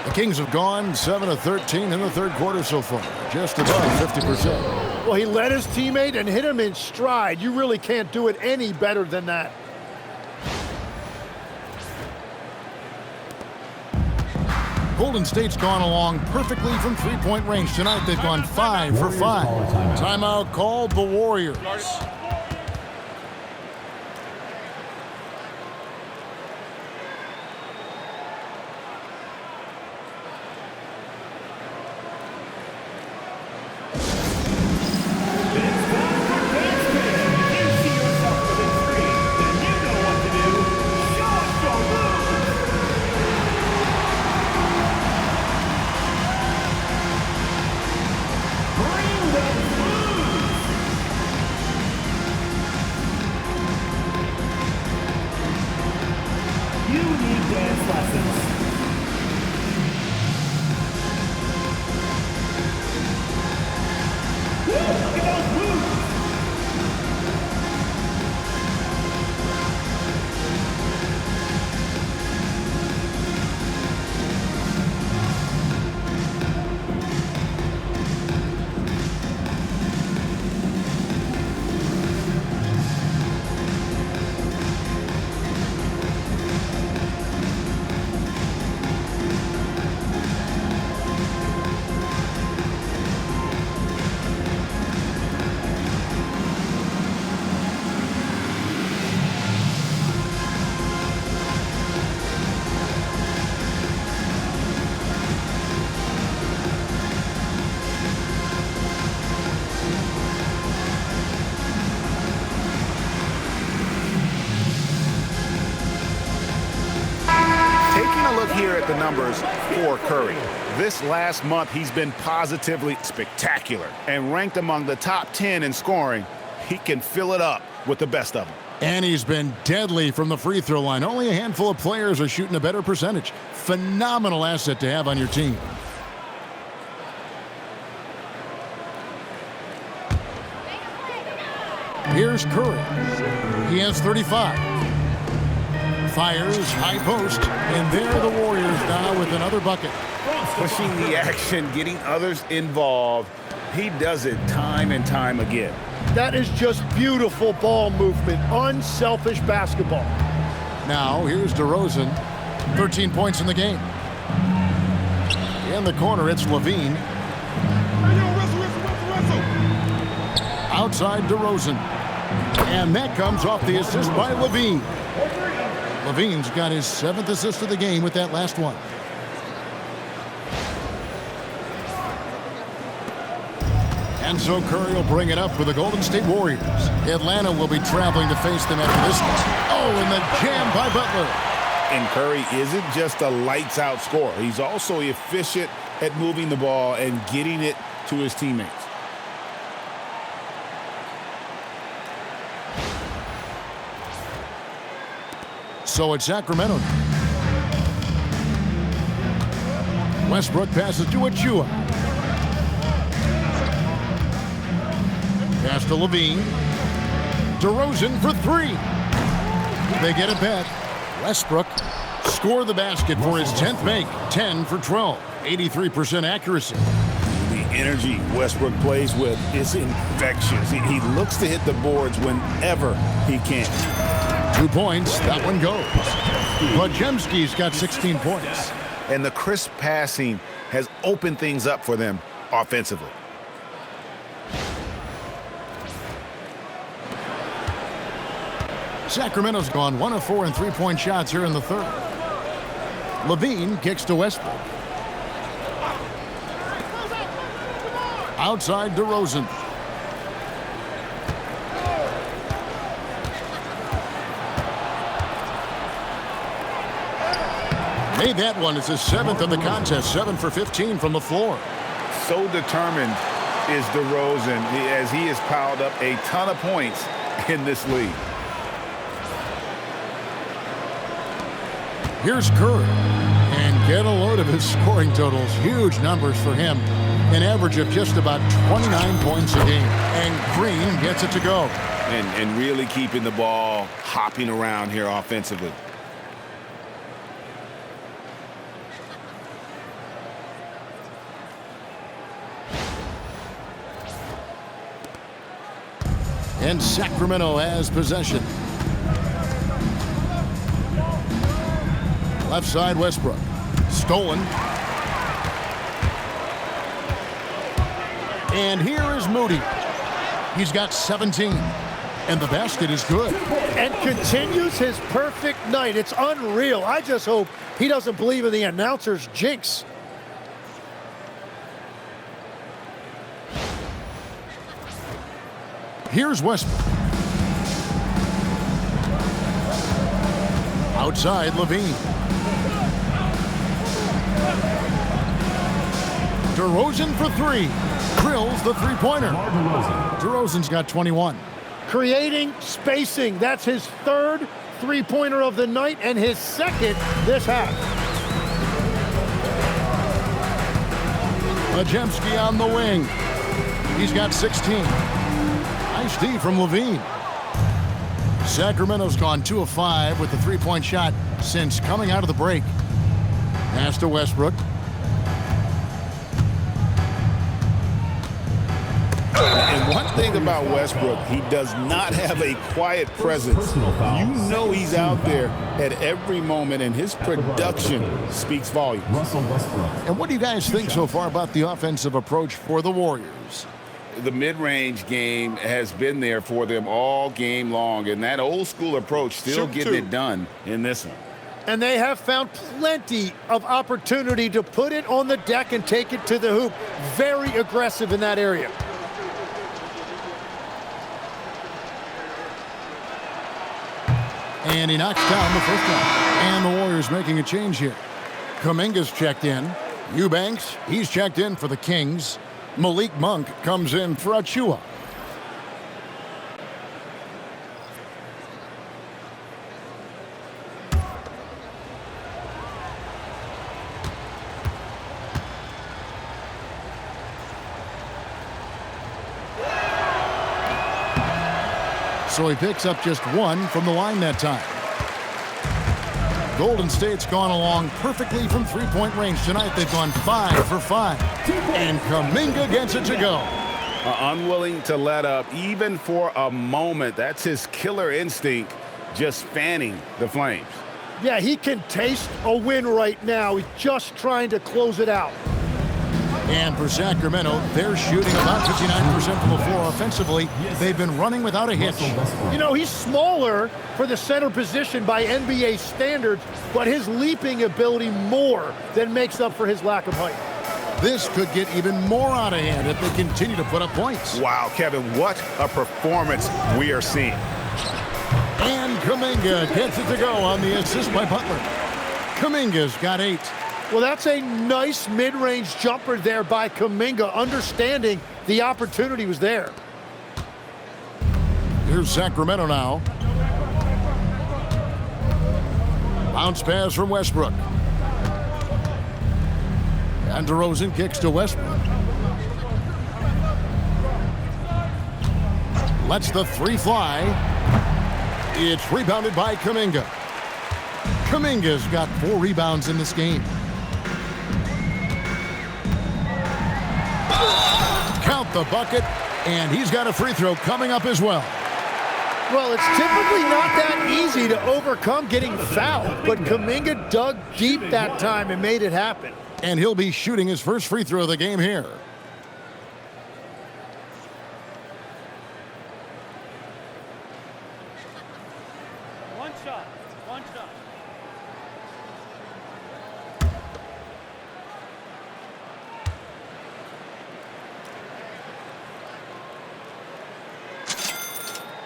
The Kings have gone 7 of 13 in the third quarter so far, just above 50%. Well, he led his teammate and hit him in stride. You really can't do it any better than that. Golden State's gone along perfectly from three-point range tonight. They've gone 5 for 5. Timeout called the Warriors. look here at the numbers for Curry. This last month, he's been positively spectacular and ranked among the top 10 in scoring. He can fill it up with the best of them. And he's been deadly from the free throw line. Only a handful of players are shooting a better percentage. Phenomenal asset to have on your team. Here's Curry. He has 35. Fires, high post, and there are the Warriors now with another bucket. Pushing the action, getting others involved. He does it time and time again. That is just beautiful ball movement, unselfish basketball. Now, here's DeRozan, 13 points in the game. In the corner, it's Levine. Outside DeRozan. And that comes off the assist by Levine. Levine's got his 7th assist of the game with that last one. And so Curry will bring it up for the Golden State Warriors. Atlanta will be traveling to face them after this one. Oh, and the jam by Butler. And Curry isn't just a lights-out scorer. He's also efficient at moving the ball and getting it to his teammates. So it's Sacramento. Westbrook passes to Achua. Pass to Levine. DeRozan for 3. They get it back. Westbrook scored the basket for his 10th make. 10 for 12. 83% accuracy. The energy Westbrook plays with is infectious. He looks to hit the boards whenever he can. 2 points. That one goes. Podziemski's got 16 points. And the crisp passing has opened things up for them offensively. Sacramento's gone 1 of 4 in three-point shots here in the third. Levine kicks to Westbrook. Outside DeRozan. Made that one. It's his 7th of the contest. 7 for 15 from the floor. So determined is DeRozan as he has piled up a ton of points in this league. Here's Curry. And get a load of his scoring totals. Huge numbers for him. An average of just about 29 points a game. And Green gets it to go. And really keeping the ball hopping around here offensively. And Sacramento has possession. Left side, Westbrook. Stolen. And here is Moody. He's got 17. And the basket is good. And continues his perfect night. It's unreal. I just hope he doesn't believe in the announcer's jinx. Here's Westbrook. Outside, Levine. DeRozan for 3. Drills the three-pointer. DeRozan's got 21. Creating spacing. That's his 3rd three-pointer of the night and his 2nd this half. Podziemski on the wing. He's got 16. Nice D from Levine. Sacramento's gone 2 of 5 with the three-point shot since coming out of the break. Pass to Westbrook. And one thing about Westbrook, he does not have a quiet presence. You know he's out there at every moment, and his production speaks volumes. And what do you guys think so far about the offensive approach for the Warriors? The mid-range game has been there for them all game long, and that old-school approach still getting it done in this one. And they have found plenty of opportunity to put it on the deck and take it to the hoop. Very aggressive in that area. And he knocks down the first one. And the Warriors making a change here. Kuminga's checked in. Eubanks, he's checked in for the Kings. Malik Monk comes in for Achua. So he picks up just one from the line that time. Golden State's gone along perfectly from three-point range tonight. They've gone 5 for 5. And Kuminga gets it to go. Unwilling to let up even for a moment. That's his killer instinct, just fanning the flames. Yeah, he can taste a win right now. He's just trying to close it out. And for Sacramento, they're shooting about 59% from the floor offensively. They've been running without a hitch. You know, he's smaller for the center position by NBA standards, but his leaping ability more than makes up for his lack of height. This could get even more out of hand if they continue to put up points. Wow, Kevin, what a performance we are seeing. And Kuminga gets it to go on the assist by Butler. Kuminga's got 8. Well, that's a nice mid-range jumper there by Kuminga, understanding the opportunity was there. Here's Sacramento now. Bounce pass from Westbrook. And DeRozan kicks to Westbrook. Lets the 3 fly. It's rebounded by Kuminga. Kuminga's got 4 rebounds in this game. Count the bucket, and he's got a free throw coming up as well. Well, it's typically not that easy to overcome getting fouled, but Kuminga dug deep that time and made it happen. And he'll be shooting his first free throw of the game here. One shot.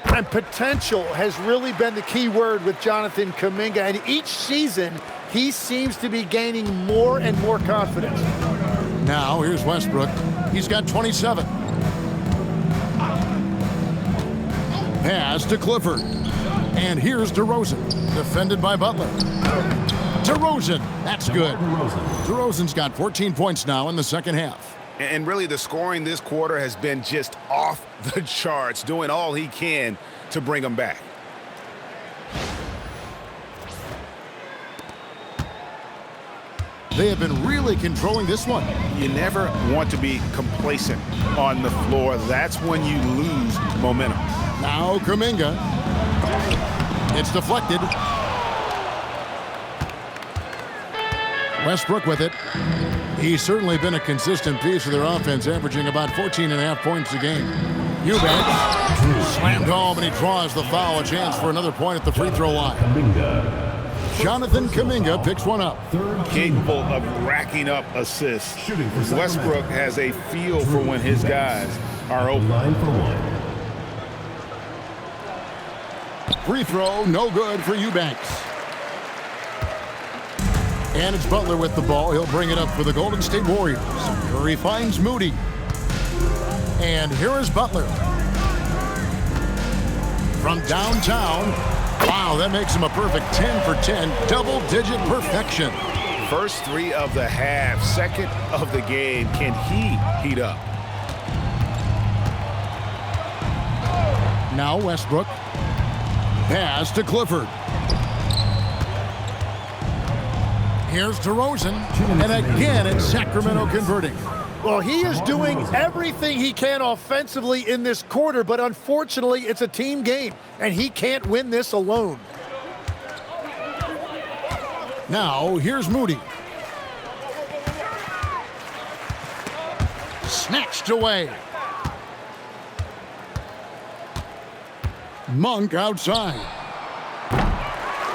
And potential has really been the key word with Jonathan Kuminga, and each season he seems to be gaining more and more confidence. Now here's Westbrook. He's got 27. Pass to Clifford. And here's DeRozan, defended by Butler. DeRozan, that's good. DeRozan's got 14 points now in the second half. And really, the scoring this quarter has been just off the charts, doing all he can to bring them back. They have been really controlling this one. You never want to be complacent on the floor. That's when you lose momentum. Now Kuminga. It's deflected. Westbrook with it. He's certainly been a consistent piece of their offense, averaging about 14.5 points a game. Eubanks slammed home, and he draws the foul. A chance for another point at the free throw line. Jonathan Kuminga picks one up. Capable of racking up assists. Westbrook has a feel for when his guys are open. Free throw, no good for Eubanks. And it's Butler with the ball. He'll bring it up for the Golden State Warriors. Curry finds Moody. And here is Butler. From downtown. Wow, that makes him a perfect 10 for 10. Double-digit perfection. First 3 of the half, second of the game. Can he heat up? Now Westbrook. Pass to Clifford. Here's DeRozan, and again it's Sacramento converting. Well, he is doing everything he can offensively in this quarter, but unfortunately it's a team game, and he can't win this alone. Now here's Moody. Snatched away. Monk outside.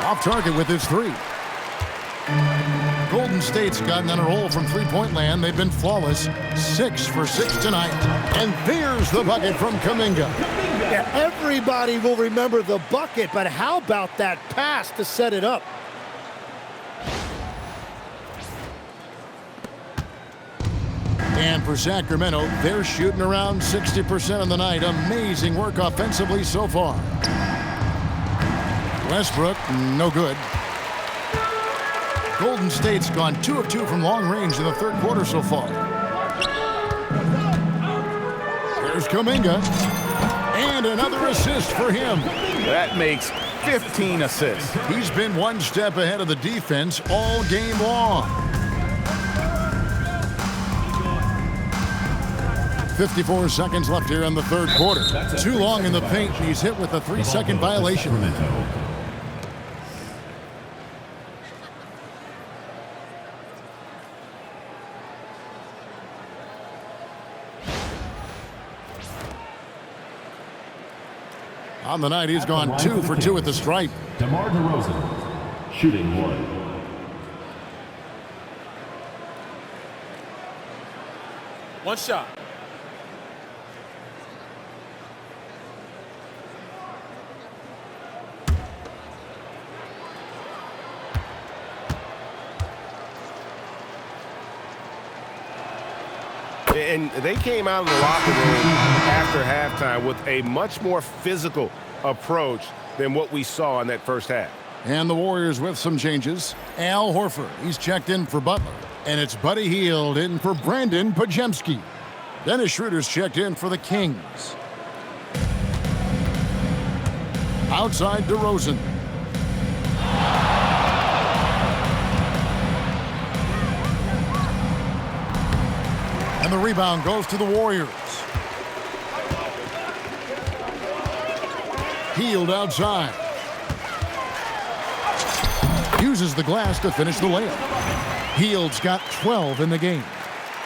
Off target with his 3. Golden State's gotten on a roll from three-point land. They've been flawless. 6 for 6 tonight. And there's the bucket from Kuminga. Yeah, everybody will remember the bucket, but how about that pass to set it up? rebound for Sacramento. They're shooting around 60% on the night. Amazing work offensively so far. Westbrook, no good. Golden State's gone 2 of 2 from long range in the third quarter so far. Here's Kuminga. And another assist for him. That makes 15 assists. He's been one step ahead of the defense all game long. 54 seconds left here in the third quarter. Too long in the paint. He's hit with a 3-second violation. On the night, he's gone 2 for 2 at the stripe. DeMar DeRozan, shooting 1. One shot. And they came out of the locker room after halftime with a much more physical approach than what we saw in that first half. And the Warriors with some changes. Al Horford, he's checked in for Butler. And it's Buddy Hield in for Brandon Pajemski. Dennis Schroeder's checked in for the Kings. Outside DeRozan. And the rebound goes to the Warriors. Hield outside. Uses the glass to finish the layup. Hield's got 12 in the game.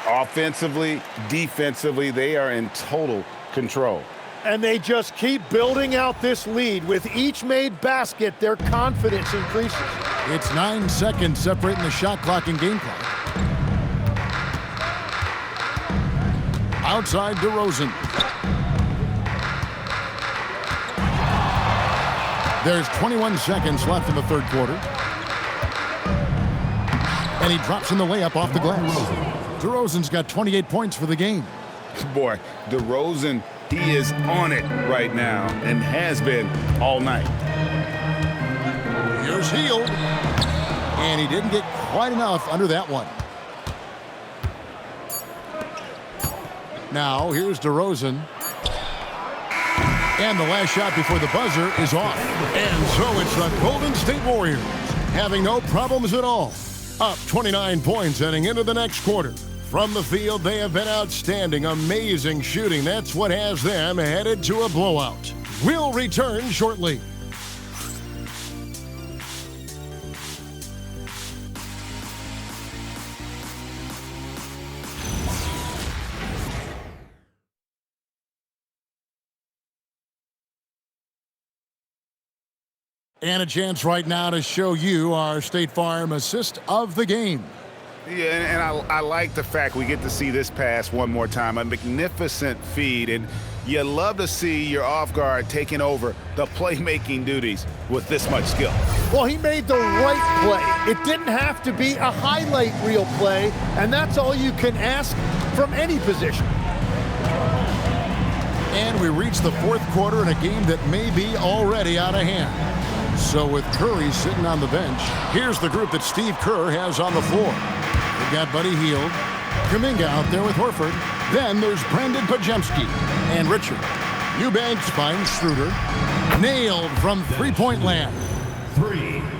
Offensively, defensively, they are in total control. And they just keep building out this lead. With each made basket, their confidence increases. It's 9 seconds separating the shot clock and game clock. Outside DeRozan. There's 21 seconds left in the third quarter. And he drops in the layup off the glass. DeRozan's got 28 points for the game. Boy, DeRozan, he is on it right now and has been all night. Here's Hield. And he didn't get quite enough under that one. Now, here's DeRozan. And the last shot before the buzzer is off. And so it's the Golden State Warriors having no problems at all. Up 29 points heading into the next quarter. From the field, they have been outstanding. Amazing shooting. That's what has them headed to a blowout. We'll return shortly. And a chance right now to show you our State Farm assist of the game. Yeah, and I like the fact we get to see this pass one more time. A magnificent feed, and you love to see your off guard taking over the playmaking duties with this much skill. Well, he made the right play. It didn't have to be a highlight reel play, and that's all you can ask from any position. And we reach the fourth quarter in a game that may be already out of hand. So with Curry sitting on the bench, here's the group that Steve Kerr has on the floor. We've got Buddy Hield, Kuminga out there with Horford. Then there's Brandon Pajemski and Richard. Eubanks finds Schroeder. Nailed from three-point land.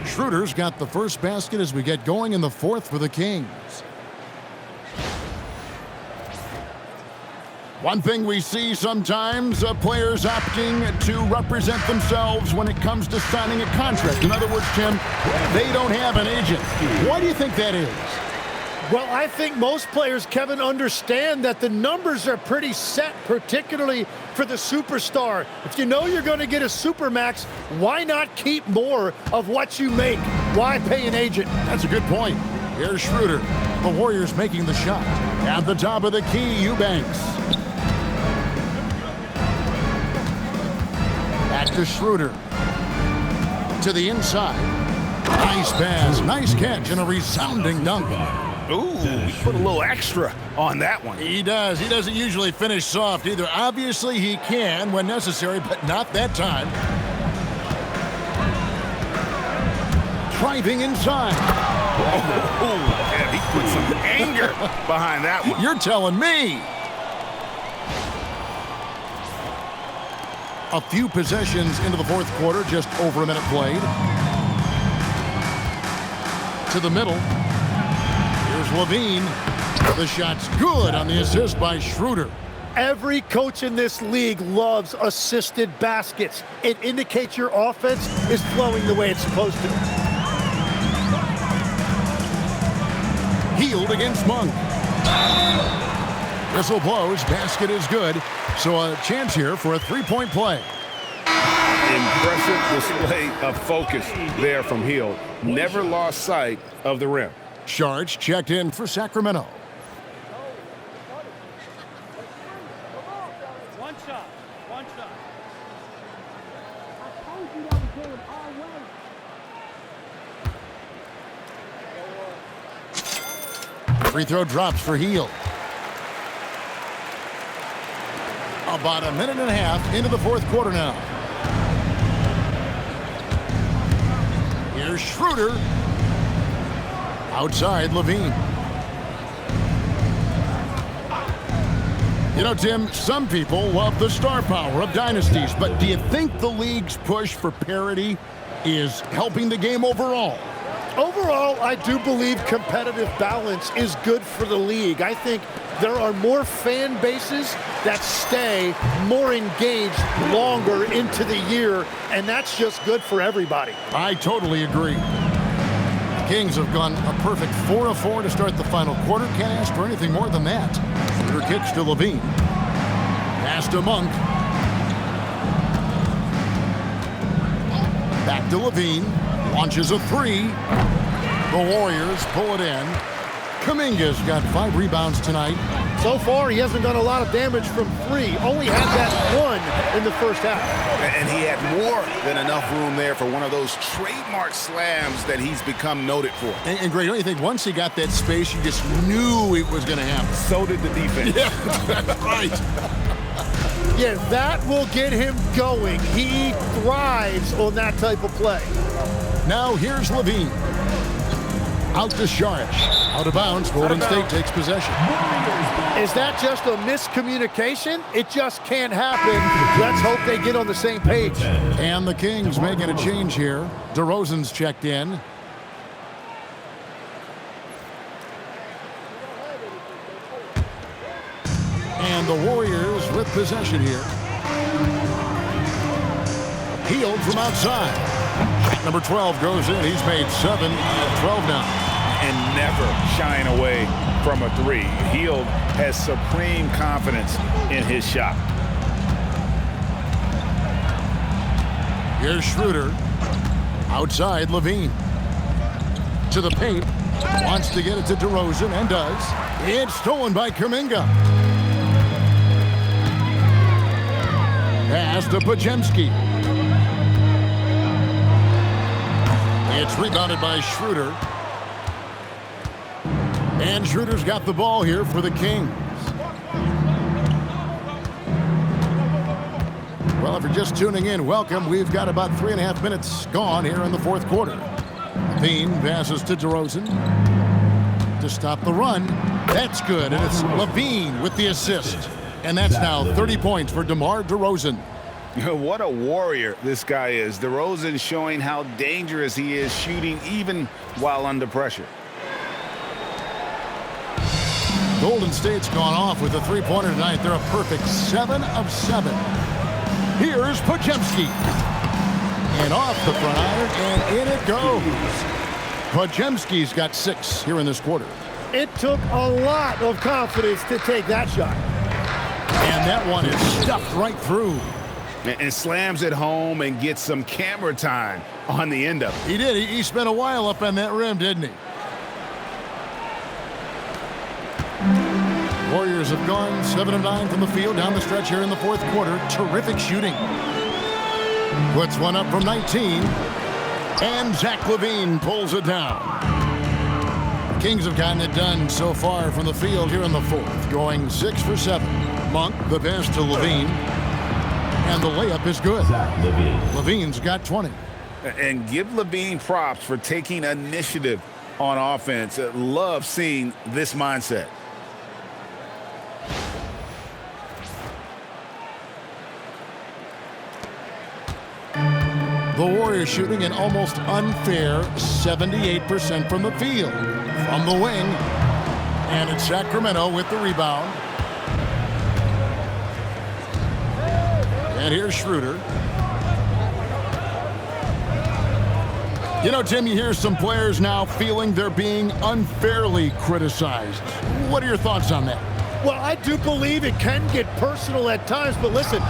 Schroeder's got the first basket as we get going in the fourth for the Kings. One thing we see sometimes, players opting to represent themselves when it comes to signing a contract. In other words, Tim, they don't have an agent. Why do you think that is? Well, I think most players, Kevin, understand that the numbers are pretty set, particularly for the superstar. If you know you're going to get a supermax, why not keep more of what you make? Why pay an agent? That's a good point. Here's Schroeder. The Warriors making the shot. At the top of the key, Eubanks. Back to Schroeder. To the inside. Nice pass, nice catch, and a resounding dunk. Ooh, he put a little extra on that one. He does. He doesn't usually finish soft either. Obviously, he can when necessary, but not that time. Driving inside. Oh, yeah, he put some anger behind that one. You're telling me. A few possessions into the fourth quarter, just over a minute played. To the middle. Here's Levine. The shot's good on the assist by Schroeder. Every coach in this league loves assisted baskets. It indicates your offense is flowing the way it's supposed to. Healed against Monk. Whistle blows. Basket is good. So a chance here for a three-point play. Impressive display of focus there from Hield. Never lost sight of the rim. Sharge checked in for Sacramento. One shot. Free throw drops for Hield. About a minute and a half into the fourth quarter now. Here's Schroeder. Outside, Levine. You know, Tim, some people love the star power of dynasties, but do you think the league's push for parity is helping the game overall? Overall, I do believe competitive balance is good for the league. I think there are more fan bases that stay more engaged longer into the year, and that's just good for everybody. I totally agree. The Kings have gone a perfect 4 of 4 to start the final quarter. Can't ask for anything more than that. Schroeder kicks to Levine. Pass to Monk. Back to Levine. Launches a three. The Warriors pull it in. Kuminga's got 5 rebounds tonight. So far, he hasn't done a lot of damage from 3. Only had that 1 in the first half. And he had more than enough room there for one of those trademark slams that he's become noted for. And Greg, don't you think once he got that space, you just knew it was going to happen? So did the defense. Yeah, that's right. Yeah, that will get him going. He thrives on that type of play. Now here's Levine. Out to Sharge. Out of bounds. Golden State takes possession. Is that just a miscommunication? It just can't happen. Let's hope they get on the same page. And the Kings making a change here. DeRozan's checked in. And the Warriors with possession here. Hield from outside. Shot number 12 goes in. He's made 7 of 12 now. And never shying away from a 3. Hield has supreme confidence in his shot. Here's Schroeder. Outside, Levine. To the paint. Wants to get it to DeRozan and does. It's stolen by Kuminga. Pass to Podziemski. It's rebounded by Schroeder. And Schroeder's got the ball here for the Kings. Well, if you're just tuning in, welcome. We've got about 3.5 minutes gone here in the fourth quarter. Levine passes to DeRozan to stop the run. That's good, and it's Levine with the assist. And that's now 30 points for DeMar DeRozan. What a warrior this guy is. DeRozan showing how dangerous he is shooting even while under pressure. Golden State's gone off with a three-pointer tonight. They're a perfect 7 of 7. Here's Podziemski. And off the front iron, and in it goes. Podziemski's got 6 here in this quarter. It took a lot of confidence to take that shot. And that one is stuffed right through. And slams it home and gets some camera time on the end of it. He did. He spent a while up on that rim, didn't he? Warriors have gone 7 of 9 from the field down the stretch here in the fourth quarter. Terrific shooting. Puts one up from 19. And Zach LaVine pulls it down. Kings have gotten it done so far from the field here in the fourth, going 6 for 7. Monk, the pass to Levine, and the layup is good. Levine's got 20. And give Levine props for taking initiative on offense. Love seeing this mindset. The Warriors shooting an almost unfair 78% from the field. From the wing, and it's Sacramento with the rebound. And here's Schroeder. You know, Tim, you hear some players now feeling they're being unfairly criticized. What are your thoughts on that? Well, I do believe it can get personal at times, but listen,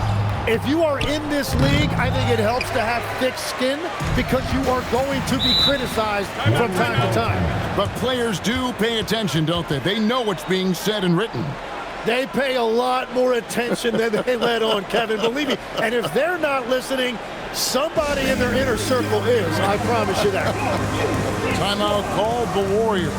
if you are in this league, I think it helps to have thick skin because you are going to be criticized from time to time. But players do pay attention, don't they? They know what's being said and written. They pay a lot more attention than they let on, Kevin, believe me. And if they're not listening, somebody in their inner circle is. I promise you that. Timeout called the Warriors.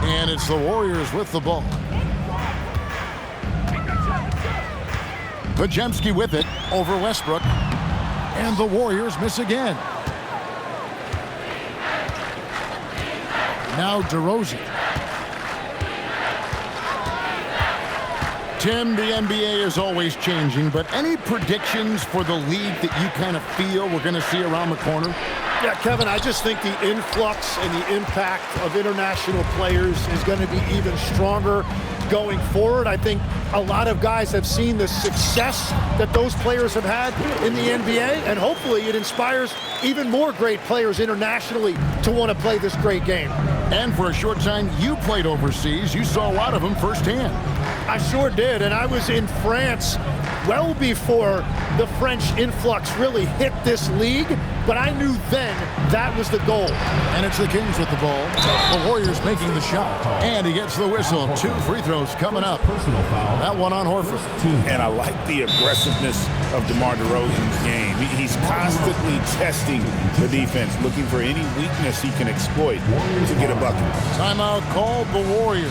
And it's the Warriors with the ball. Podziemski with it over Westbrook. And the Warriors miss again. Now DeRozan. Tim, the NBA is always changing, but any predictions for the league that you kind of feel we're going to see around the corner? Yeah, Kevin, I just think the influx and the impact of international players is going to be even stronger going forward. I think a lot of guys have seen the success that those players have had in the NBA, and hopefully it inspires even more great players internationally to want to play this great game. And for a short time, you played overseas. You saw a lot of them firsthand. I sure did, and I was in France well before the French influx really hit this league, but I knew then that was the goal. And it's the Kings with the ball. The Warriors making the shot, and he gets the whistle. 2 free throws coming up. That one on Horford. And I like the aggressiveness of DeMar DeRozan's game. He's constantly testing the defense, looking for any weakness he can exploit to get a bucket. Timeout called the Warriors.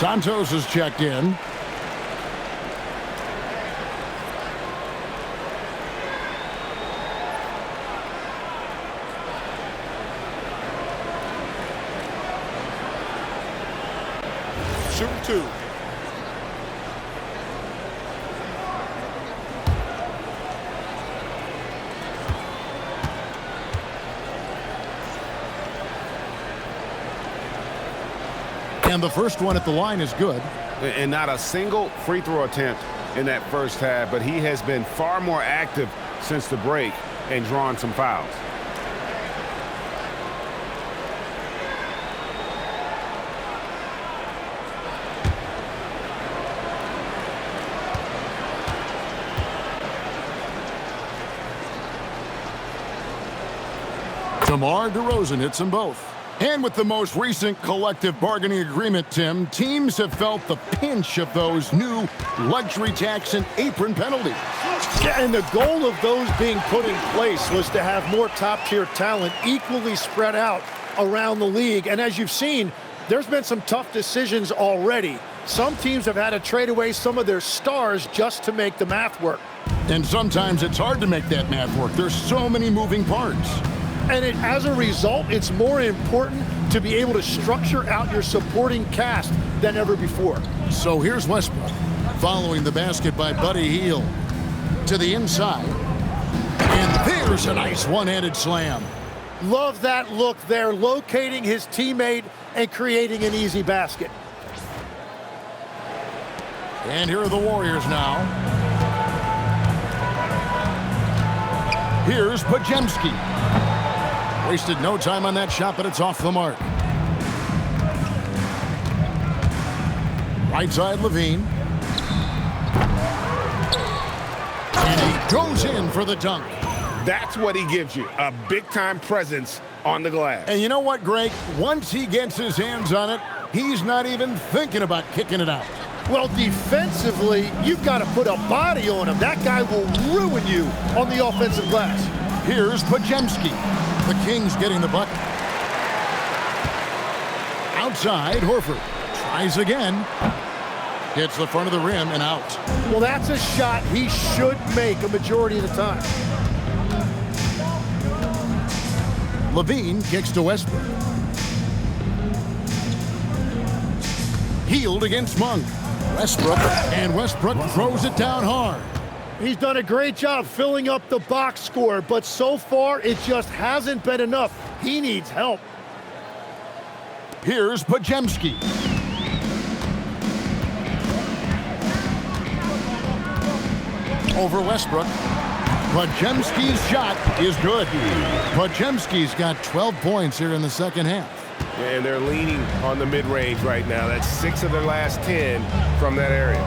Santos is checked in. Shooting 2. And the first one at the line is good. And not a single free throw attempt in that first half, but he has been far more active since the break and drawn some fouls. DeMar DeRozan hits them both. And with the most recent collective bargaining agreement, Tim, teams have felt the pinch of those new luxury tax and apron penalties. Yeah, and the goal of those being put in place was to have more top-tier talent equally spread out around the league. And as you've seen, there's been some tough decisions already. Some teams have had to trade away some of their stars just to make the math work. And sometimes it's hard to make that math work. There's so many moving parts. And as a result, it's more important to be able to structure out your supporting cast than ever before. So here's Westbrook, following the basket by Buddy Hield. To the inside. And there's a nice one-handed slam. Love that look there, locating his teammate and creating an easy basket. And here are the Warriors now. Here's Podziemski. Wasted no time on that shot, but it's off the mark. Right side, Levine. And he goes in for the dunk. That's what he gives you, a big-time presence on the glass. And you know what, Greg? Once he gets his hands on it, he's not even thinking about kicking it out. Well, defensively, you've got to put a body on him. That guy will ruin you on the offensive glass. Here's Podziemski. The Kings getting the bucket. Outside, Horford tries again. Hits the front of the rim and out. Well, that's a shot he should make a majority of the time. Levine kicks to Westbrook. Hield against Monk. Westbrook throws it down hard. He's done a great job filling up the box score, but so far it just hasn't been enough. He needs help. Here's Podziemski. Over Westbrook. Podziemski's shot is good. Podziemski's got 12 points here in the second half. And they're leaning on the mid-range right now. That's 6 of their last 10 from that area.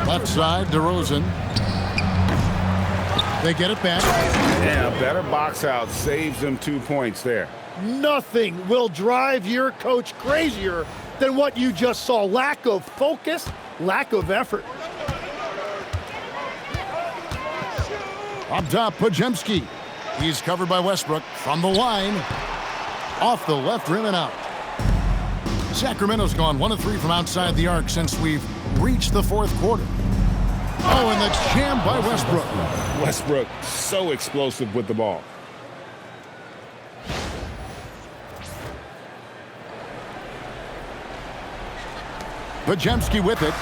Left side, DeRozan. They get it back. Yeah, a better box out saves them 2 points there. Nothing will drive your coach crazier than what you just saw. Lack of focus, lack of effort. Up top, Podziemski. He's covered by Westbrook from the line. Off the left rim and out. Sacramento's gone 1 of 3 from outside the arc since we've reached the fourth quarter. Oh, and the jam by Westbrook. Westbrook, so explosive with the ball. Podziemski with it.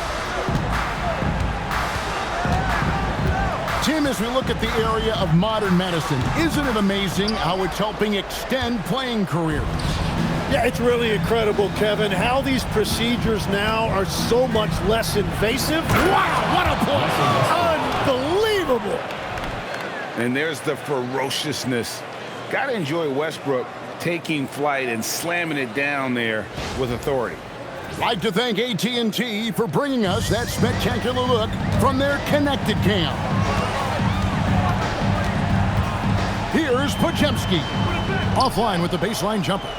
Tim, as we look at the area of modern medicine, isn't it amazing how it's helping extend playing careers? Yeah, it's really incredible, Kevin, how these procedures now are so much less invasive. Wow, what a play! Unbelievable! And there's the ferociousness. Gotta enjoy Westbrook taking flight and slamming it down there with authority. Like to thank AT&T for bringing us that spectacular look from their Connected Cam. Here's Podziemski. Offline with the baseline jumper.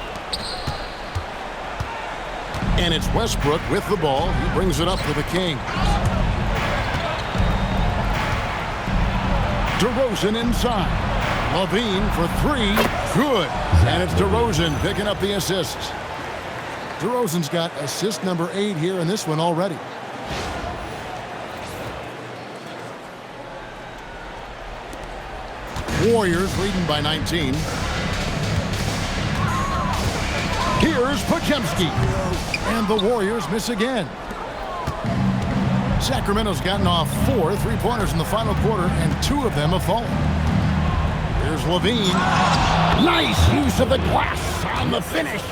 And it's Westbrook with the ball. He brings it up for the Kings. DeRozan inside. Levine for three. Good. And it's DeRozan picking up the assists. DeRozan's got assist number 8 here in this one already. Warriors leading by 19. Here's Podziemski. And the Warriors miss again. Sacramento's gotten off 4 3-pointers in the final quarter, and 2 of them have fallen. Here's Levine. Nice use of the glass on the finish.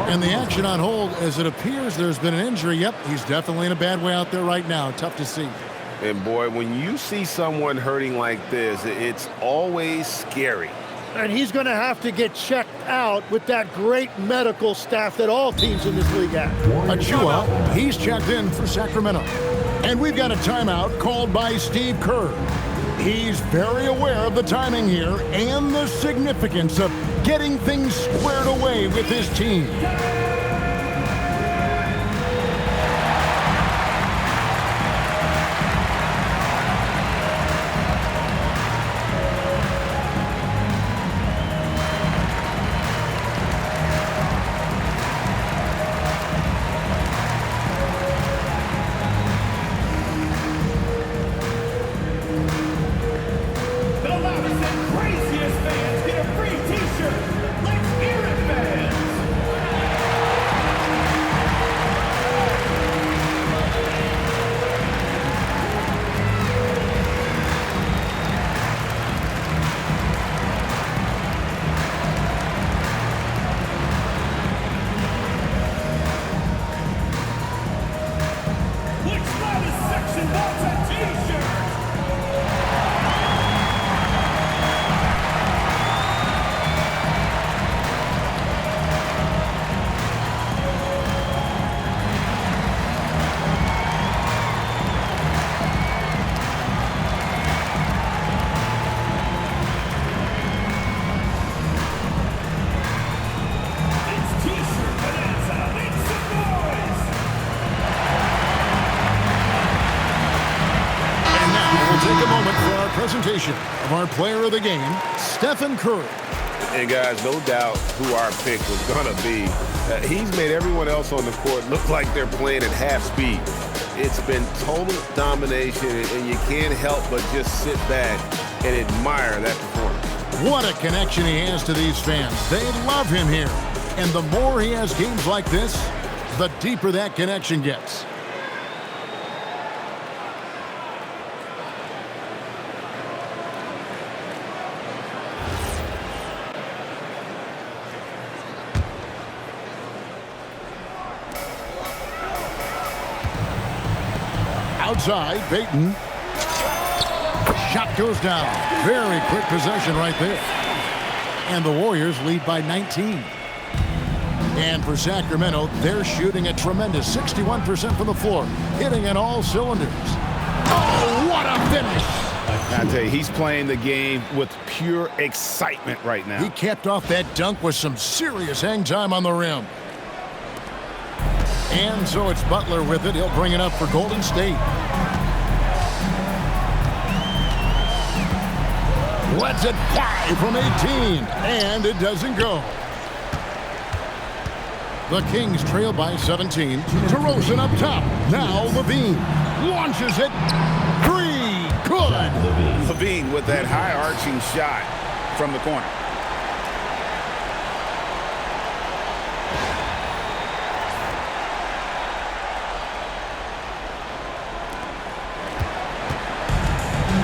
And the action on hold as it appears there's been an injury. Yep, he's definitely in a bad way out there right now. Tough to see. And boy, when you see someone hurting like this, it's always scary. And he's going to have to get checked out with that great medical staff that all teams in this league have. Achua, he's checked in for Sacramento. And we've got a timeout called by Steve Kerr. He's very aware of the timing here and the significance of getting things squared away with his team. Presentation of our player of the game, Stephen Curry. And guys, no doubt who our pick was going to be. He's made everyone else on the court look like they're playing at half speed. It's been total domination, and you can't help but just sit back and admire that performance. What a connection he has to these fans. They love him here. And the more he has games like this, the deeper that connection gets. Outside, Payton. Shot goes down. Very quick possession right there. And the Warriors lead by 19. And for Sacramento, they're shooting a tremendous 61% from the floor, hitting in all cylinders. Oh, what a finish! I tell you, he's playing the game with pure excitement right now. He capped off that dunk with some serious hang time on the rim. And so it's Butler with it. He'll bring it up for Golden State. Lets it fly from 18, and it doesn't go. The Kings trail by 17. DeRozan up top. Now Levine launches it. 3, good. Levine with that high-arching shot from the corner.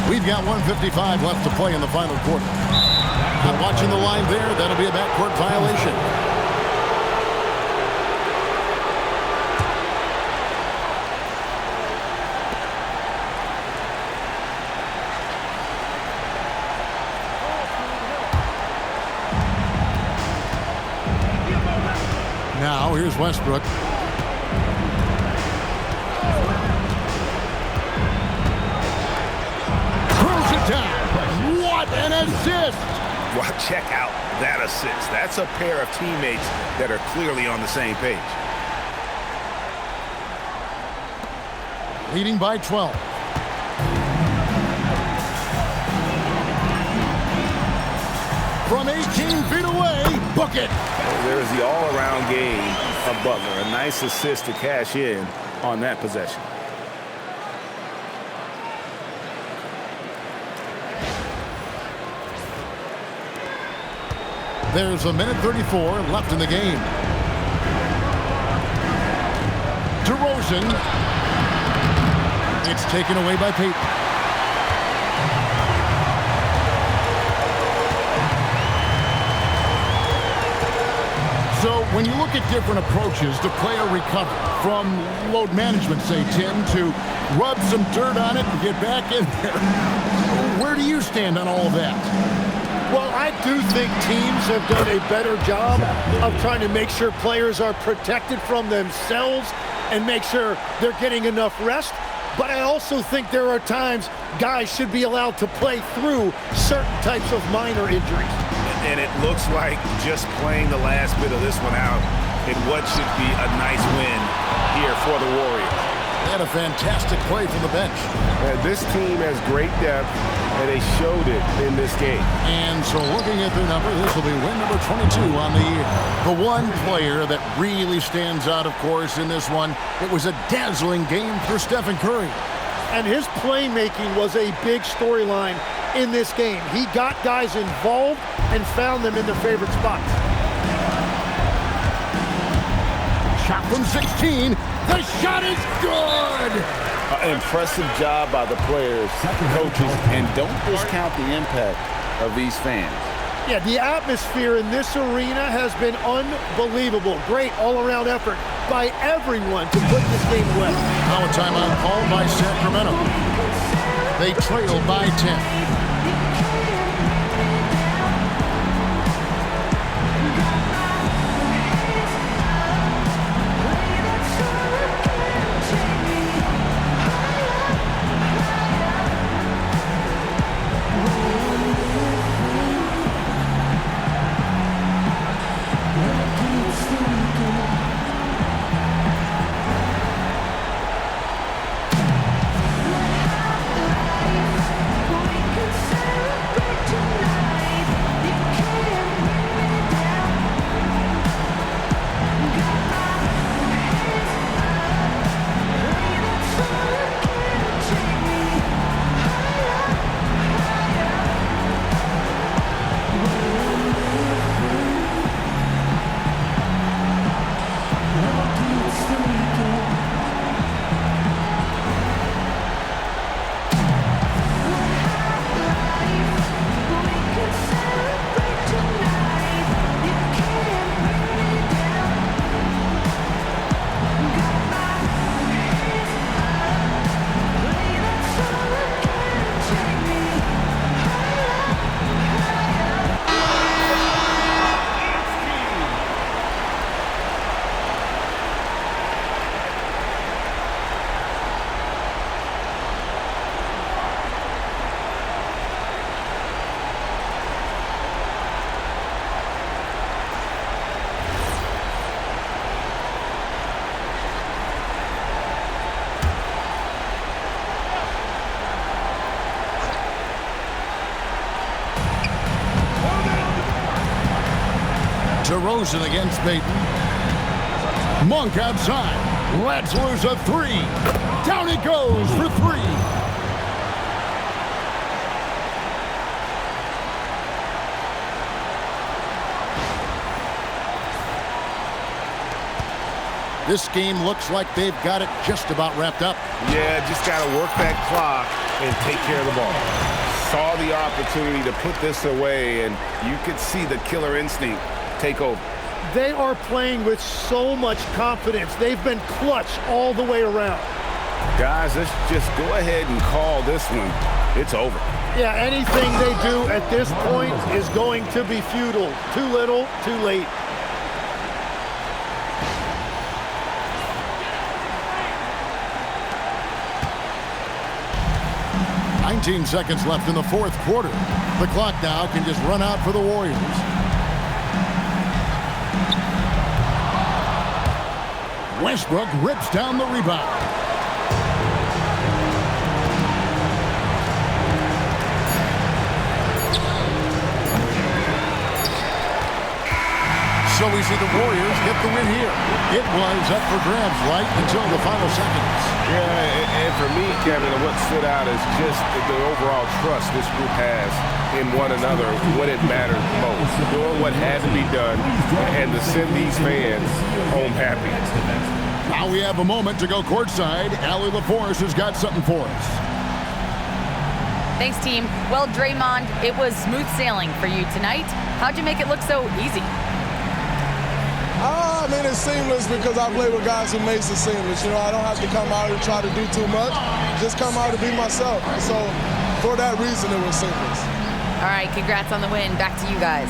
We've got 1:55 left to play in the final quarter. Not watching the line there. That'll be a backcourt violation. Now here's Westbrook. What an assist! Well, check out that assist. That's a pair of teammates that are clearly on the same page. Leading by 12. from 18 feet away. Book it. There's the all-around game of Butler. A nice assist to cash in on that possession. There's a minute 34 left in the game. DeRozan. It's taken away by Payton. So when you look at different approaches to play a recovery, from load management, say, Tim, to rub some dirt on it and get back in there, where do you stand on all of that? Well, I do think teams have done a better job of trying to make sure players are protected from themselves and make sure they're getting enough rest. But I also think there are times guys should be allowed to play through certain types of minor injuries. And it looks like just playing the last bit of this one out in what should be a nice win here for the Warriors. They had a fantastic play from the bench. This team has great depth, and they showed it in this game. And so looking at their number, this will be win number 22 on the year. The one player that really stands out, of course, in this one, it was a dazzling game for Stephen Curry. And his playmaking was a big storyline in this game. He got guys involved and found them in their favorite spots. Shot from 16. The shot is good! Impressive job by the players, coaches, and don't discount the impact of these fans. Yeah, the atmosphere in this arena has been unbelievable. Great all-around effort by everyone to put this game away. Now a timeout called by Sacramento. They trail by 10. DeRozan against Payton. Monk outside. Lets loose a three. Down it goes for three. This game looks like they've got it just about wrapped up. Yeah, just got to work that clock and take care of the ball. Saw the opportunity to put this away, and you could see the killer instinct take over. They are playing with so much confidence. They've been clutch all the way around. Guys, let's just go ahead and call this one. It's over. Yeah, anything they do at this point is going to be futile. Too little, too late. "19 seconds left in the fourth quarter. The clock now can just run out for the Warriors. Westbrook rips down the rebound. so we see the Warriors get the win here. It was up for grabs right until the final seconds. Yeah, and for me, Kevin, what stood out is just the overall trust this group has in one another when it mattered most. Doing what had to be done and to send these fans home happy. Now we have a moment to go courtside. Allie LaForce has got something for us. Thanks, team. Well, Draymond, it was smooth sailing for you tonight. How'd you make it look so easy? I mean, it's seamless because I play with guys who makes it seamless. You know, I don't have to come out and try to do too much. Just come out to be myself. So for that reason, it was seamless. All right, congrats on the win. Back to you guys.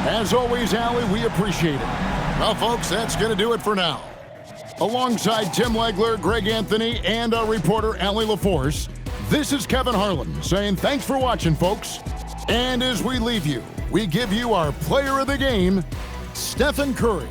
As always, Allie, we appreciate it. Well, folks, that's going to do it for now. Alongside Tim Legler, Greg Anthony, and our reporter, Allie LaForce, this is Kevin Harlan saying thanks for watching, folks. And as we leave you, we give you our player of the game, Stephen Curry.